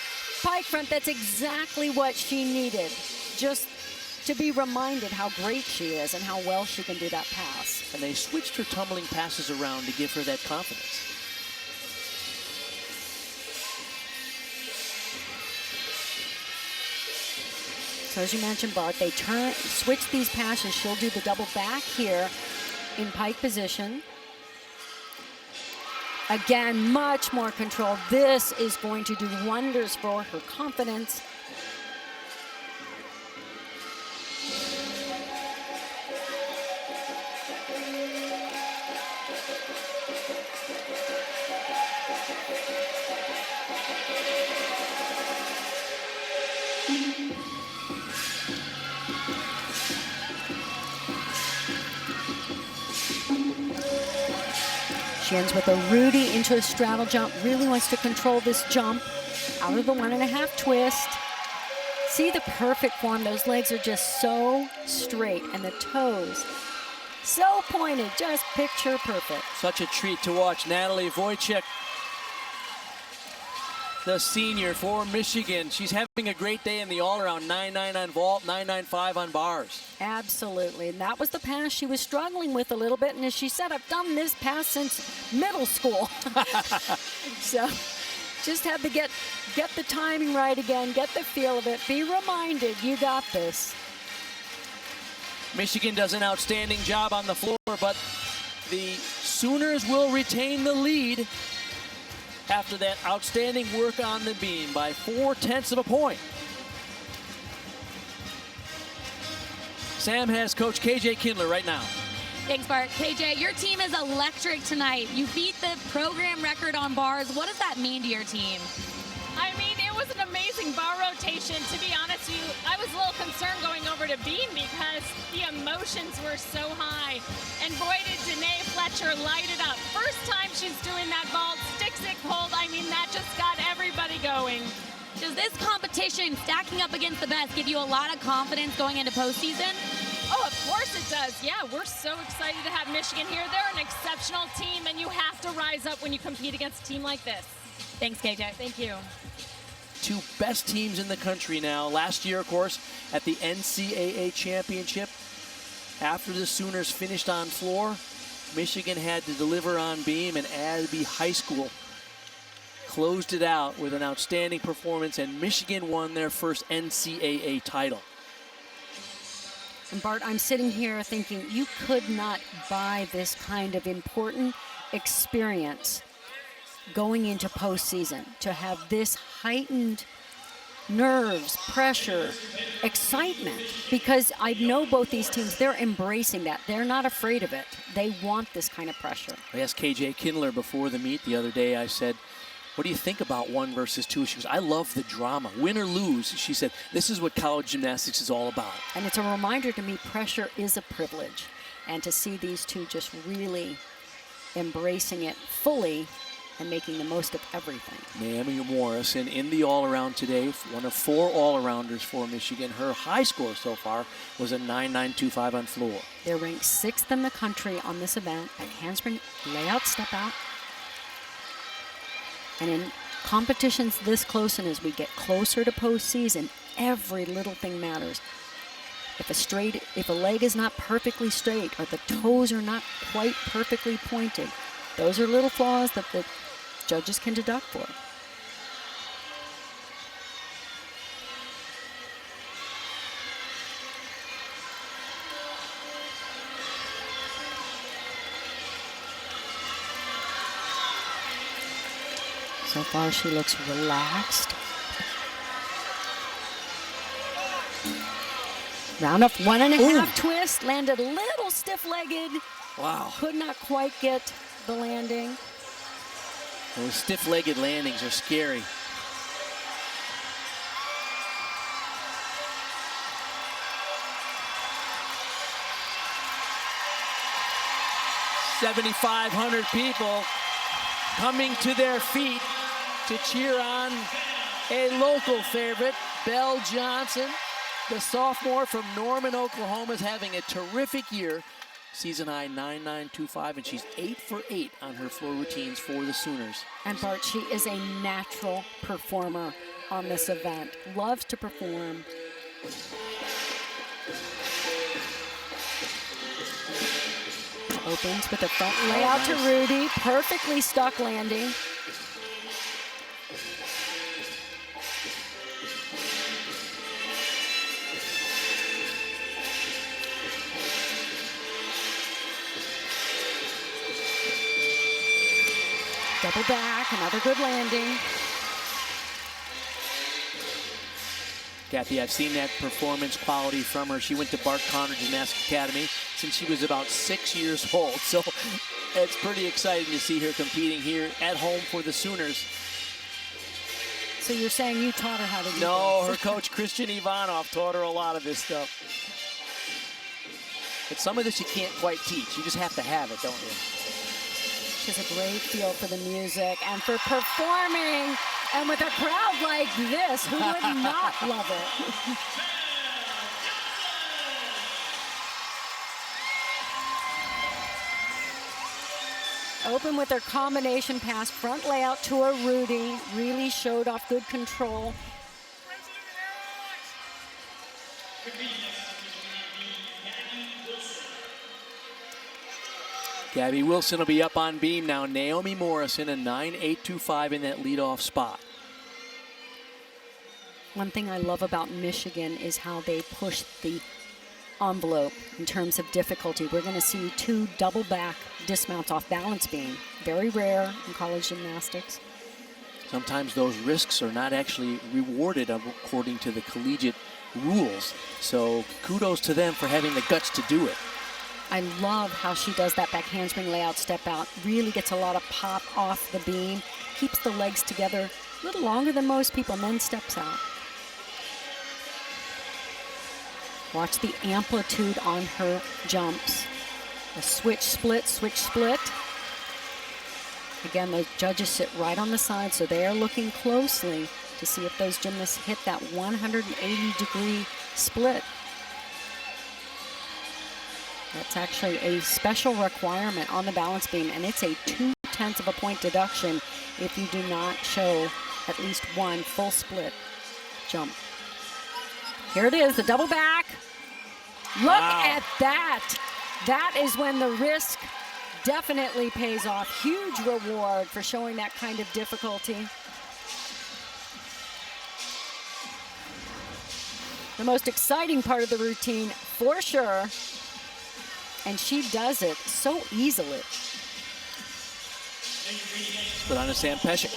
Pike front, that's exactly what she needed. Just to be reminded how great she is and how well she can do that pass. And they switched her tumbling passes around to give her that confidence. So as you mentioned, Bart, they switch these passes. She'll do the double back here in pike position. Again, much more control. This is going to do wonders for her confidence. She ends with a Rudy into a straddle jump. Really wants to control this jump out of the 1.5 twist. See the perfect form. Those legs are just so straight, and the toes so pointed, just picture perfect. Such a treat to watch. Natalie Wojcik, the senior for Michigan. She's having a great day in the all-around. 9.9 on vault, 9.95 on bars. Absolutely, and that was the pass she was struggling with a little bit, and as she said, I've done this pass since middle school. So just had to get the timing right again, get the feel of it, be reminded you got this. Michigan does an outstanding job on the floor, but the Sooners will retain the lead after that outstanding work on the beam by 0.4 of a point. Sam has Coach KJ Kindler right now. Thanks, Bart. KJ, your team is electric tonight. You beat the program record on bars. What does that mean to your team? I mean, it was an amazing bar rotation. To be honest with you, I was a little concerned going over to beam because the emotions were so high. And boy, did Danae Fletcher light it up. First time she's doing that vault, sticks it cold. I mean, that just got everybody going. Does this competition, stacking up against the best, give you a lot of confidence going into postseason? Oh, of course it does. Yeah, we're so excited to have Michigan here. They're an exceptional team, and you have to rise up when you compete against a team like this. Thanks, KJ. Thank you. Two best teams in the country now. Last year, of course, at the NCAA championship, after the Sooners finished on floor, Michigan had to deliver on beam, and Abbey High School closed it out with an outstanding performance, and Michigan won their first NCAA title. And Bart, I'm sitting here thinking you could not buy this kind of important experience going into postseason, to have this heightened nerves, pressure, excitement, because I know both these teams, they're embracing that. They're not afraid of it. They want this kind of pressure. I asked KJ Kindler before the meet the other day, I said, what do you think about 1 versus 2? She goes, I love the drama. Win or lose, she said, this is what college gymnastics is all about. And it's a reminder to me, pressure is a privilege. And to see these two just really embracing it fully and making the most of everything. Naomi Morrison in the all-around today, one of 4 all-arounders for Michigan. Her high score so far was a 9.925 on floor. They're ranked 6th in the country on this event at handspring layout step out. And in competitions this close, and as we get closer to postseason, every little thing matters. If a leg is not perfectly straight or the toes are not quite perfectly pointed, those are little flaws that the judges can deduct for. So far, she looks relaxed. Round up 1.5 twist, landed a little stiff-legged. Wow. Could not quite get the landing. Those stiff-legged landings are scary. $7,500 people coming to their feet to cheer on a local favorite, Belle Johnson. The sophomore from Norman, Oklahoma, is having a terrific year. Season high 9.925, and she's 8 for 8 on her floor routines for the Sooners. And Bart, she is a natural performer on this event. Loves to perform. Opens with a front layout to Rudy. Perfectly stuck landing. Double back, another good landing. Kathy, I've seen that performance quality from her. She went to Bart Conner Gymnastics Academy since she was about 6 years old. So it's pretty exciting to see her competing here at home for the Sooners. So you're saying you taught her how to do No, this? her coach, Christian Ivanov, taught her a lot of this stuff. But some of this you can't quite teach. You just have to have it, don't you? She has a great feel for the music and for performing. And with a crowd like this, who would not love it? Open with her combination pass, front layout to a Rudy. Really showed off good control. Gabby Wilson will be up on beam now. Naomi Morrison, a 9.825 in that leadoff spot. One thing I love about Michigan is how they push the envelope in terms of difficulty. We're going to see 2 double back dismounts off balance beam. Very rare in college gymnastics. Sometimes those risks are not actually rewarded according to the collegiate rules. So kudos to them for having the guts to do it. I love how she does that back handspring layout step out. Really gets a lot of pop off the beam. Keeps the legs together a little longer than most people, and then steps out. Watch the amplitude on her jumps. A switch split, switch split. Again, the judges sit right on the side, so they are looking closely to see if those gymnasts hit that 180-degree split. That's actually a special requirement on the balance beam, and it's a 0.2 of a point deduction if you do not show at least one full split jump. Here it is, the double back. Look at that. That is when the risk definitely pays off. Huge reward for showing that kind of difficulty. The most exciting part of the routine, for sure. And she does it so easily. Put on a Sam Pesek.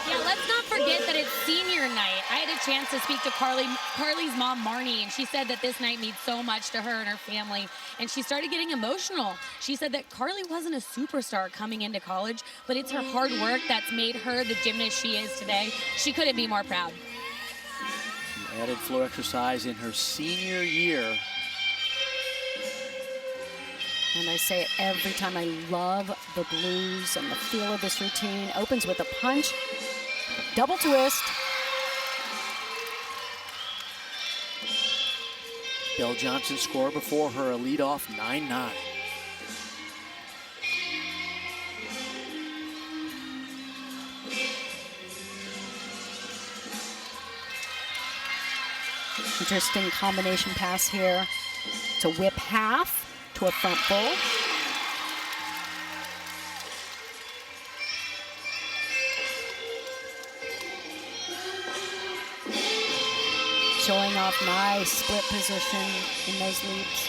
Yeah, let's not forget that it's senior night. I had a chance to speak to Carly's mom, Marnie, and she said that this night means so much to her and her family. And she started getting emotional. She said that Carly wasn't a superstar coming into college, but it's her hard work that's made her the gymnast she is today. She couldn't be more proud. She added floor exercise in her senior year. And I say it every time, I love the blues and the feel of this routine. Opens with a punch, double twist. Belle Johnson scored before her, a leadoff 9-9. Interesting combination pass here. It's a whip half to a front full. Showing off nice split position in those leaps.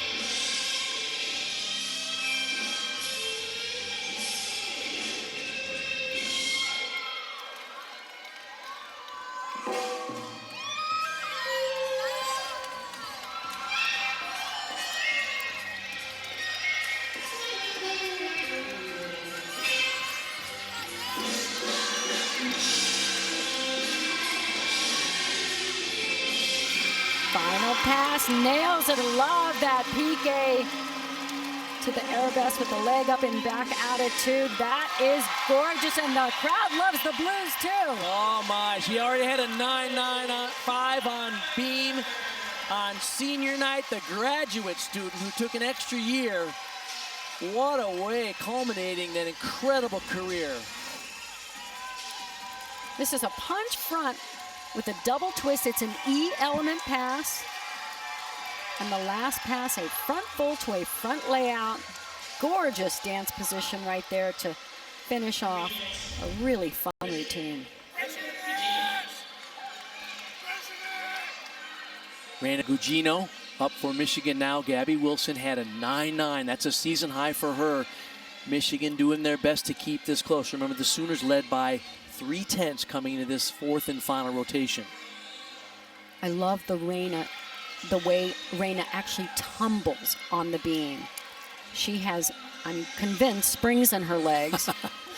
Final pass, nails it. Love that PK to the arabesque with the leg up and back attitude. That is gorgeous, and the crowd loves the blues too. Oh my, she already had a 9.95 on beam on senior night. The graduate student who took an extra year. What a way, culminating that incredible career. This is a punch front with a double twist. It's an E element pass. And the last pass, a front full to a front layout. Gorgeous dance position right there to finish off a really fun routine. Rana Gugino up for Michigan now. Gabby Wilson had a 9.9. That's a season high for her. Michigan doing their best to keep this close. Remember, the Sooners led by 3/10 coming into this fourth and final rotation. I love the way Rana actually tumbles on the beam. She has, I'm convinced, springs in her legs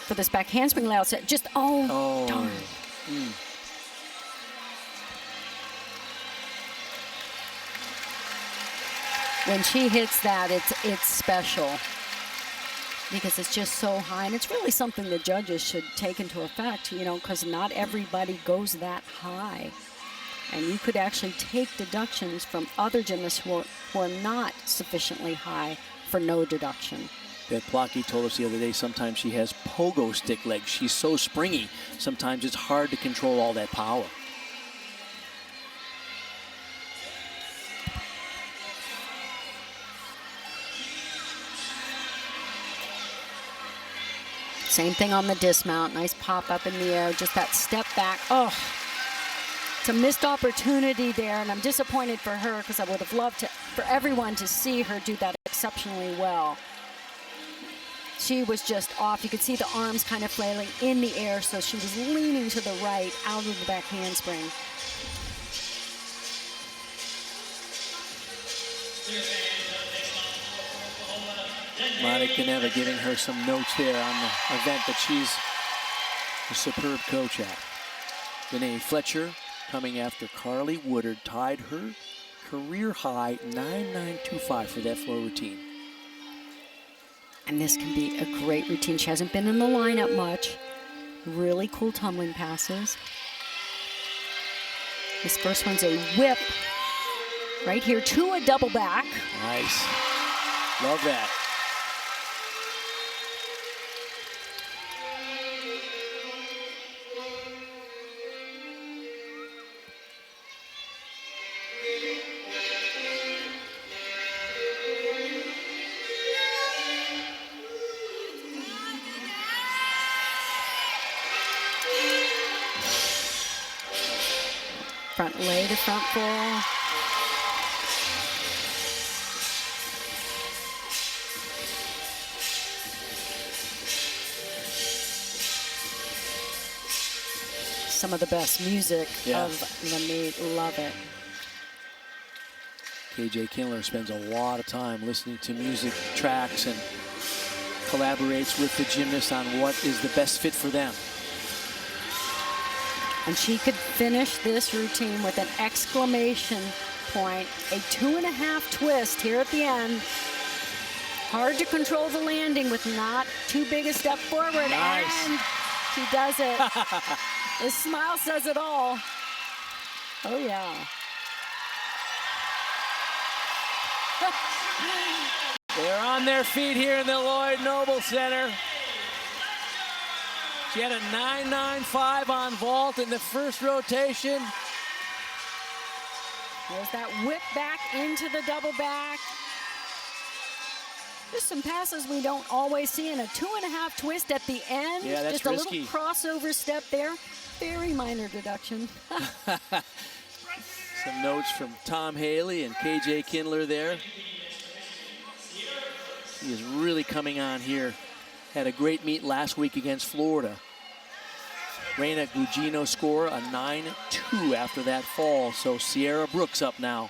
for this back handspring layout set. Just, darn. When she hits that, it's special, because it's just so high, and it's really something the judges should take into effect, you know, because not everybody goes that high. And you could actually take deductions from other gymnasts who are not sufficiently high for no deduction. Beth Plocky told us the other day sometimes she has pogo stick legs. She's so springy, sometimes it's hard to control all that power. Same thing on the dismount. Nice pop up in the air. Just that step back. Oh, it's a missed opportunity there, and I'm disappointed for her, because I would have loved for everyone to see her do that exceptionally well. She was just off. You could see the arms kind of flailing in the air, so she was leaning to the right out of the back handspring. Monica Neva giving her some notes there on the event that she's a superb coach at. Danae Fletcher coming after Carly Woodard, tied her career high 9.925 for that floor routine. And this can be a great routine. She hasn't been in the lineup much. Really cool tumbling passes. This first one's a whip. Right here to a double back. Nice. Love that. Front lay to front full. Some of the best music of the meet. Love it. KJ Kindler spends a lot of time listening to music tracks and collaborates with the gymnasts on what is the best fit for them. And she could finish this routine with an exclamation point, a 2.5 twist here at the end. Hard to control the landing with not too big a step forward. Nice. And she does it. The smile says it all. Oh, yeah. They're on their feet here in the Lloyd Noble Center. She had a 9.95 on vault in the first rotation. There's that whip back into the double back. Just some passes we don't always see, and a 2.5 twist at the end. Yeah, that's just risky. A little crossover step there. Very minor deduction. Some notes from Tom Haley and KJ Kindler there. He is really coming on here. Had a great meet last week against Florida. Reina Gugino score a 9-2 after that fall. So Sierra Brooks up now.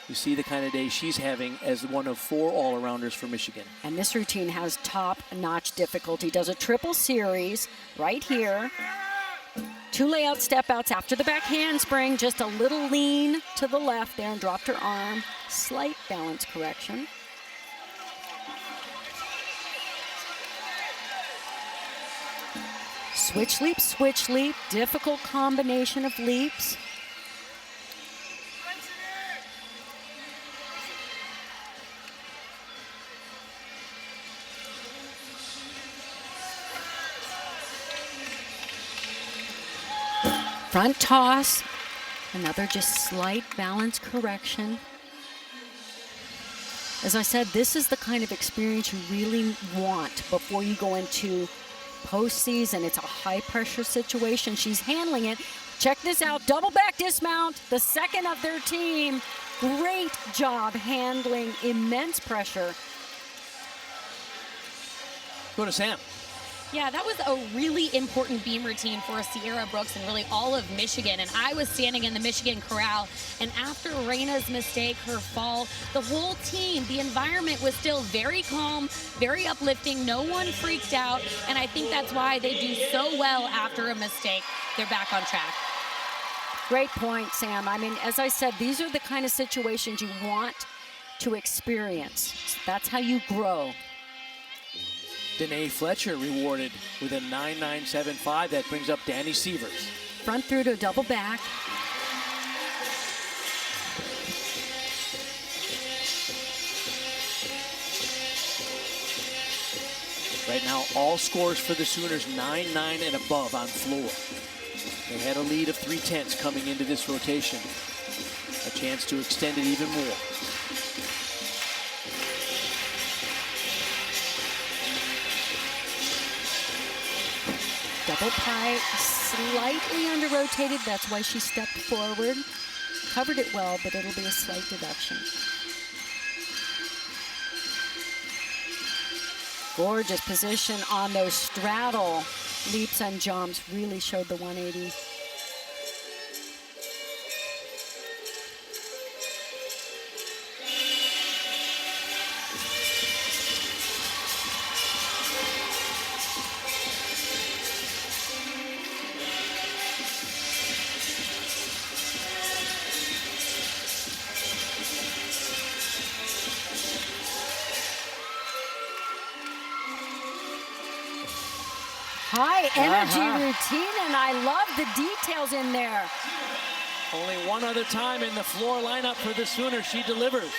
You see the kind of day she's having as one of 4 all-arounders for Michigan. And this routine has top-notch difficulty. Does a triple series right here. 2 layout step outs after the back handspring. Just a little lean to the left there and dropped her arm. Slight balance correction. Switch leap, difficult combination of leaps. Front toss, another just slight balance correction. As I said, this is the kind of experience you really want before you go into postseason. It's a high pressure situation. She's handling it. Check this out, double back dismount, the second of their team. Great job handling immense pressure. Go to Sam. Yeah, that was a really important beam routine for Sierra Brooks and really all of Michigan. And I was standing in the Michigan corral, and after Reina's mistake, her fall, the whole team, the environment was still very calm, very uplifting. No one freaked out, and I think that's why they do so well after a mistake. They're back on track. Great point, Sam. I mean, as I said, these are the kind of situations you want to experience. That's how you grow. Danae Fletcher rewarded with a 9.975. That brings up Danny Sievers. Front through to a double back. Right now, all scores for the Sooners 9-9 and above on floor. They had a lead of 3/10 coming into this rotation. A chance to extend it even more. Double pike, slightly under-rotated. That's why she stepped forward. Covered it well, but it'll be a slight deduction. Gorgeous position on those straddle leaps and jumps. Really showed the 180. high energy routine, and I love the details in there. Only one other time in the floor lineup for the Sooners. She delivers.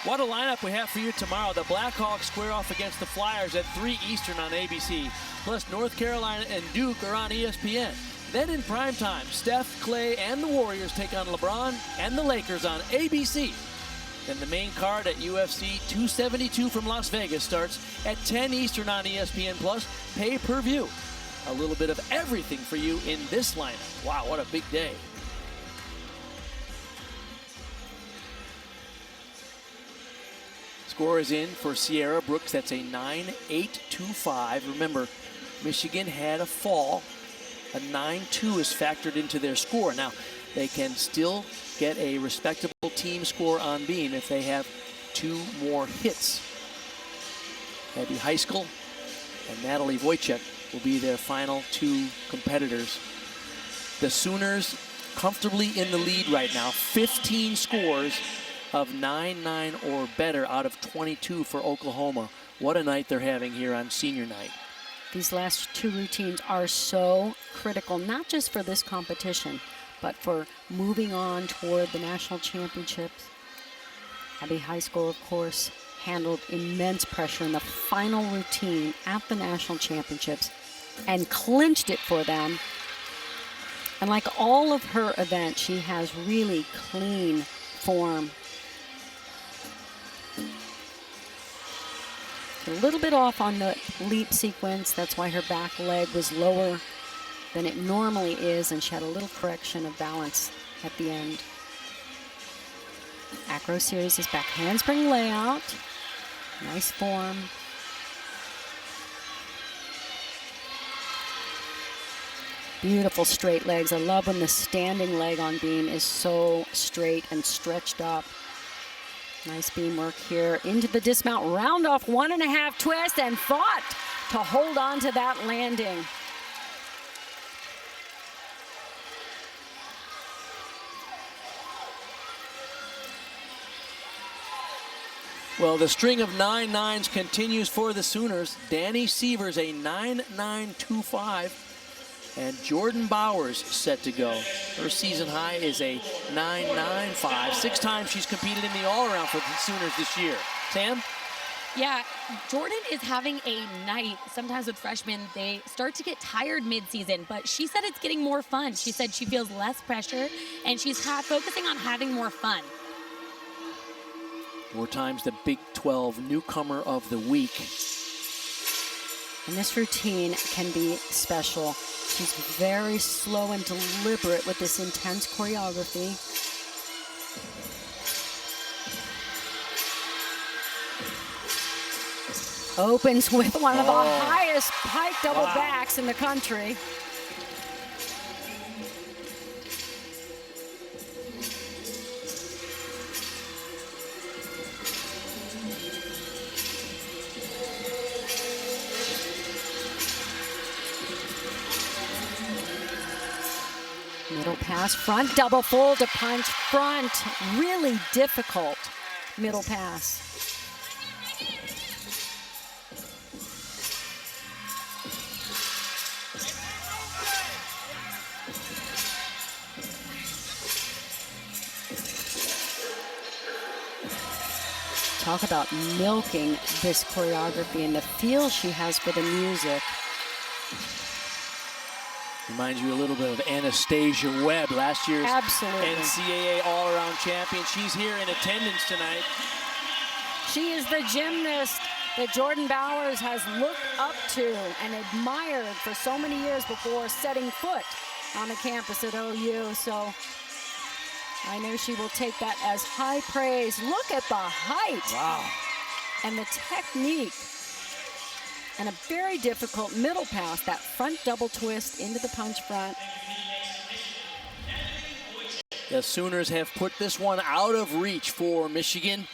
What a lineup we have for you tomorrow. The Blackhawks square off against the Flyers at 3 Eastern on ABC. Plus North Carolina and Duke are on ESPN. Then in primetime, Steph, Clay, and the Warriors take on LeBron and the Lakers on ABC. Then the main card at UFC 272 from Las Vegas starts at 10 Eastern on ESPN Plus, pay-per-view. A little bit of everything for you in this lineup. Wow, what a big day. Score is in for Sierra Brooks. That's a 9.825. Remember, Michigan had a fall. A 9-2 is factored into their score. Now, they can still get a respectable team score on Beam if they have 2 more hits. Abby Heiskell and Natalie Wojcik will be their final 2 competitors. The Sooners comfortably in the lead right now. 15 scores of 9-9 or better out of 22 for Oklahoma. What a night they're having here on senior night. These last 2 routines are so critical, not just for this competition, but for moving on toward the national championships. Abby Heiskell, of course, handled immense pressure in the final routine at the national championships and clinched it for them. And like all of her events, she has really clean form. A little bit off on the leap sequence. That's why her back leg was lower than it normally is, and she had a little correction of balance at the end. Acro series is back handspring layout. Nice form. Beautiful straight legs. I love when the standing leg on Beam is so straight and stretched up. Nice beam work here into the dismount, round off 1.5 twist, and fought to hold on to that landing. Well, the string of 9-9s continues for the Sooners. Danny Severs, a 9.925. And Jordan Bowers set to go. Her season high is a 9.95. 6 times she's competed in the all-around for the Sooners this year. Sam? Yeah, Jordan is having a night. Sometimes with freshmen, they start to get tired mid-season, but she said it's getting more fun. She said she feels less pressure, and she's focusing on having more fun. 4 times the Big 12 newcomer of the week. And this routine can be special. She's very slow and deliberate with this intense choreography. Opens with one of the highest pike double backs in the country. Middle pass, front double full to punch front. Really difficult middle pass. Talk about milking this choreography and the feel she has for the music. Reminds you a little bit of Anastasia Webb, last year's Absolutely. NCAA all-around champion. She's here in attendance tonight. She is the gymnast that Jordan Bowers has looked up to and admired for so many years before setting foot on the campus at OU. So I know she will take that as high praise. Look at the height. Wow. And the technique. And a very difficult middle pass, that front double twist into the punch front. The Sooners have put this one out of reach for Michigan,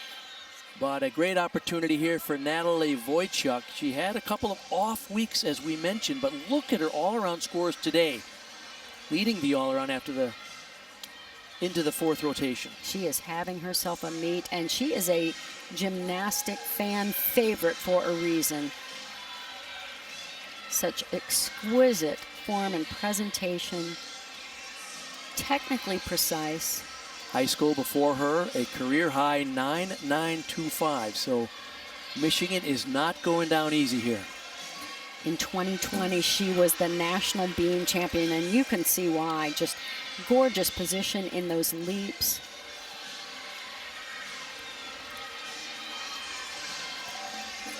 but a great opportunity here for Natalie Wojcik. She had a couple of off weeks, as we mentioned, but look at her all-around scores today, leading the all-around into the 4th rotation. She is having herself a meet, and she is a gymnastic fan favorite for a reason. Such exquisite form and presentation. Technically precise. High school before her, a career high 9.925. So Michigan is not going down easy here. In 2020, she was the national beam champion, and you can see why. Just gorgeous position in those leaps.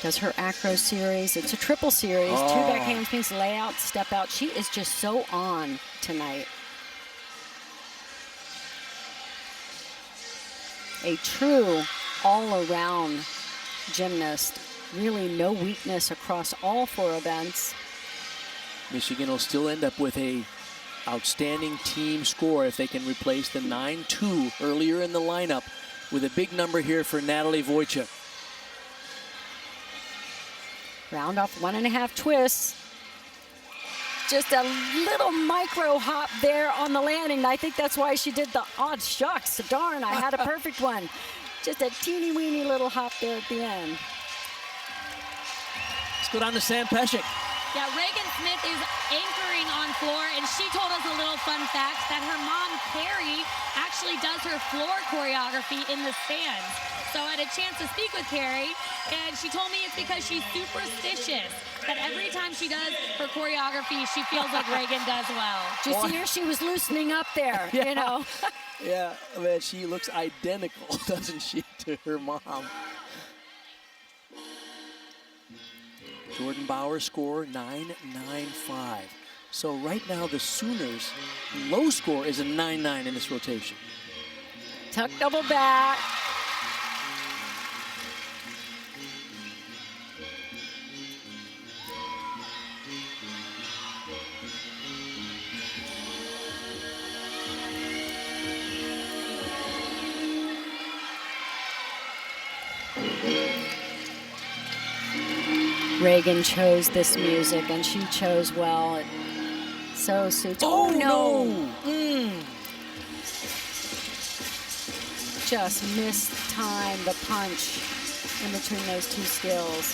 Does her acro series. It's a triple series. 2 back handsprings, layout, step out. She is just so on tonight. A true all-around gymnast. Really no weakness across all 4 events. Michigan will still end up with a outstanding team score if they can replace the 9-2 earlier in the lineup with a big number here for Natalie Wojcik. Round off 1.5 twists. Just a little micro hop there on the landing. I think that's why she did the odd shucks. Darn, I had a perfect one. Just a teeny weeny little hop there at the end. Let's go down to Sam Pesek. Yeah, Reagan Smith is anchoring on floor, and she told us a little fun fact that her mom, Carrie, actually does her floor choreography in the stands. So I had a chance to speak with Carrie, and she told me it's because she's superstitious, that every time she does her choreography, she feels like Reagan does well. Did you see her? She was loosening up there, Yeah. you know. Yeah, man, she looks identical, doesn't she, to her mom. Jordan Bauer score 9.95. So right now the Sooners' low score is a 9.9 in this rotation. Tuck double back. Reagan chose this music, and she chose well. It so suits. Oh no! Just missed time, the punch in between those 2 skills.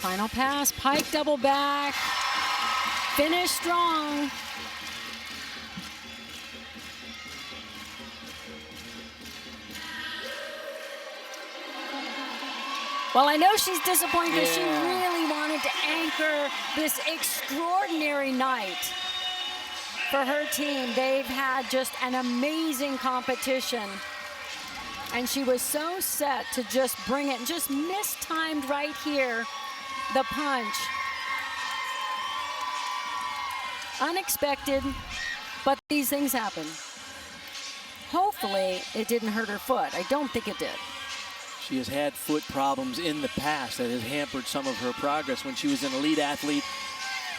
Final pass, pike double back, finish strong. Well, I know she's disappointed because she really wanted to anchor this extraordinary night for her team. They've had just an amazing competition. And she was so set to just bring it, just mistimed right here, the punch. Unexpected, but these things happen. Hopefully, it didn't hurt her foot. I don't think it did. She has had foot problems in the past that has hampered some of her progress when she was an elite athlete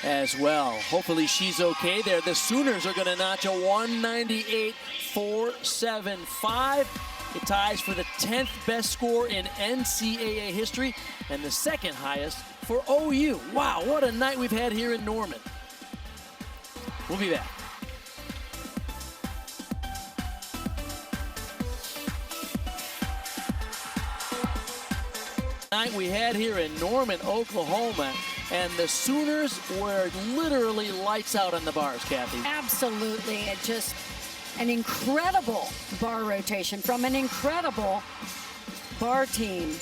as well. Hopefully she's okay there. The Sooners are going to notch a 198.475. It ties for the 10th best score in NCAA history and the 2nd highest for OU. Wow, what a night we've had here in Norman. We'll be back. Night we had here in Norman, Oklahoma, and the Sooners were literally lights out on the bars, Kathy. Absolutely. It just an incredible bar rotation from an incredible bar team.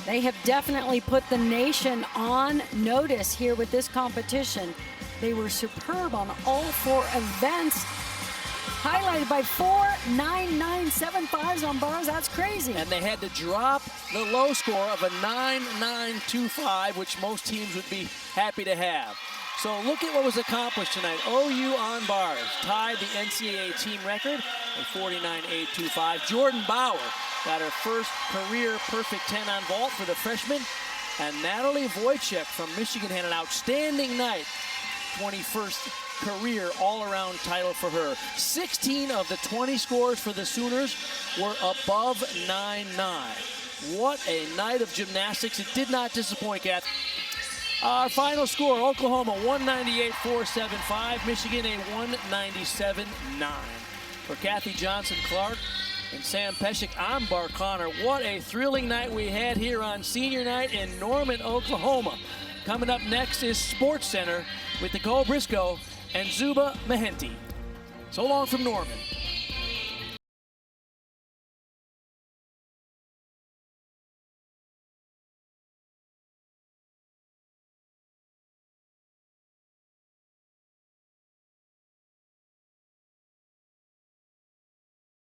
They have definitely put the nation on notice here with this competition. They were superb on all 4 events, highlighted by 4 9.975s on bars. That's crazy. And they had to drop the low score of a 9.925, which most teams would be happy to have. So look at what was accomplished tonight. OU on bars tied the NCAA team record at 49.825. Jordan Bauer got her first career perfect 10 on vault for the freshman. And Natalie Wojcik from Michigan had an outstanding night 21st career all-around title for her. 16 of the 20 scores for the Sooners were above 9-9. What a night of gymnastics. It did not disappoint, Kathy. Our final score, Oklahoma 198-475, Michigan a 197-9. For Kathy Johnson-Clark and Sam Pesek, I'm Bart Connor. What a thrilling night we had here on Senior Night in Norman, Oklahoma. Coming up next is Sports Center with Nicole Briscoe and Zuba Mahenti. So long from Norman.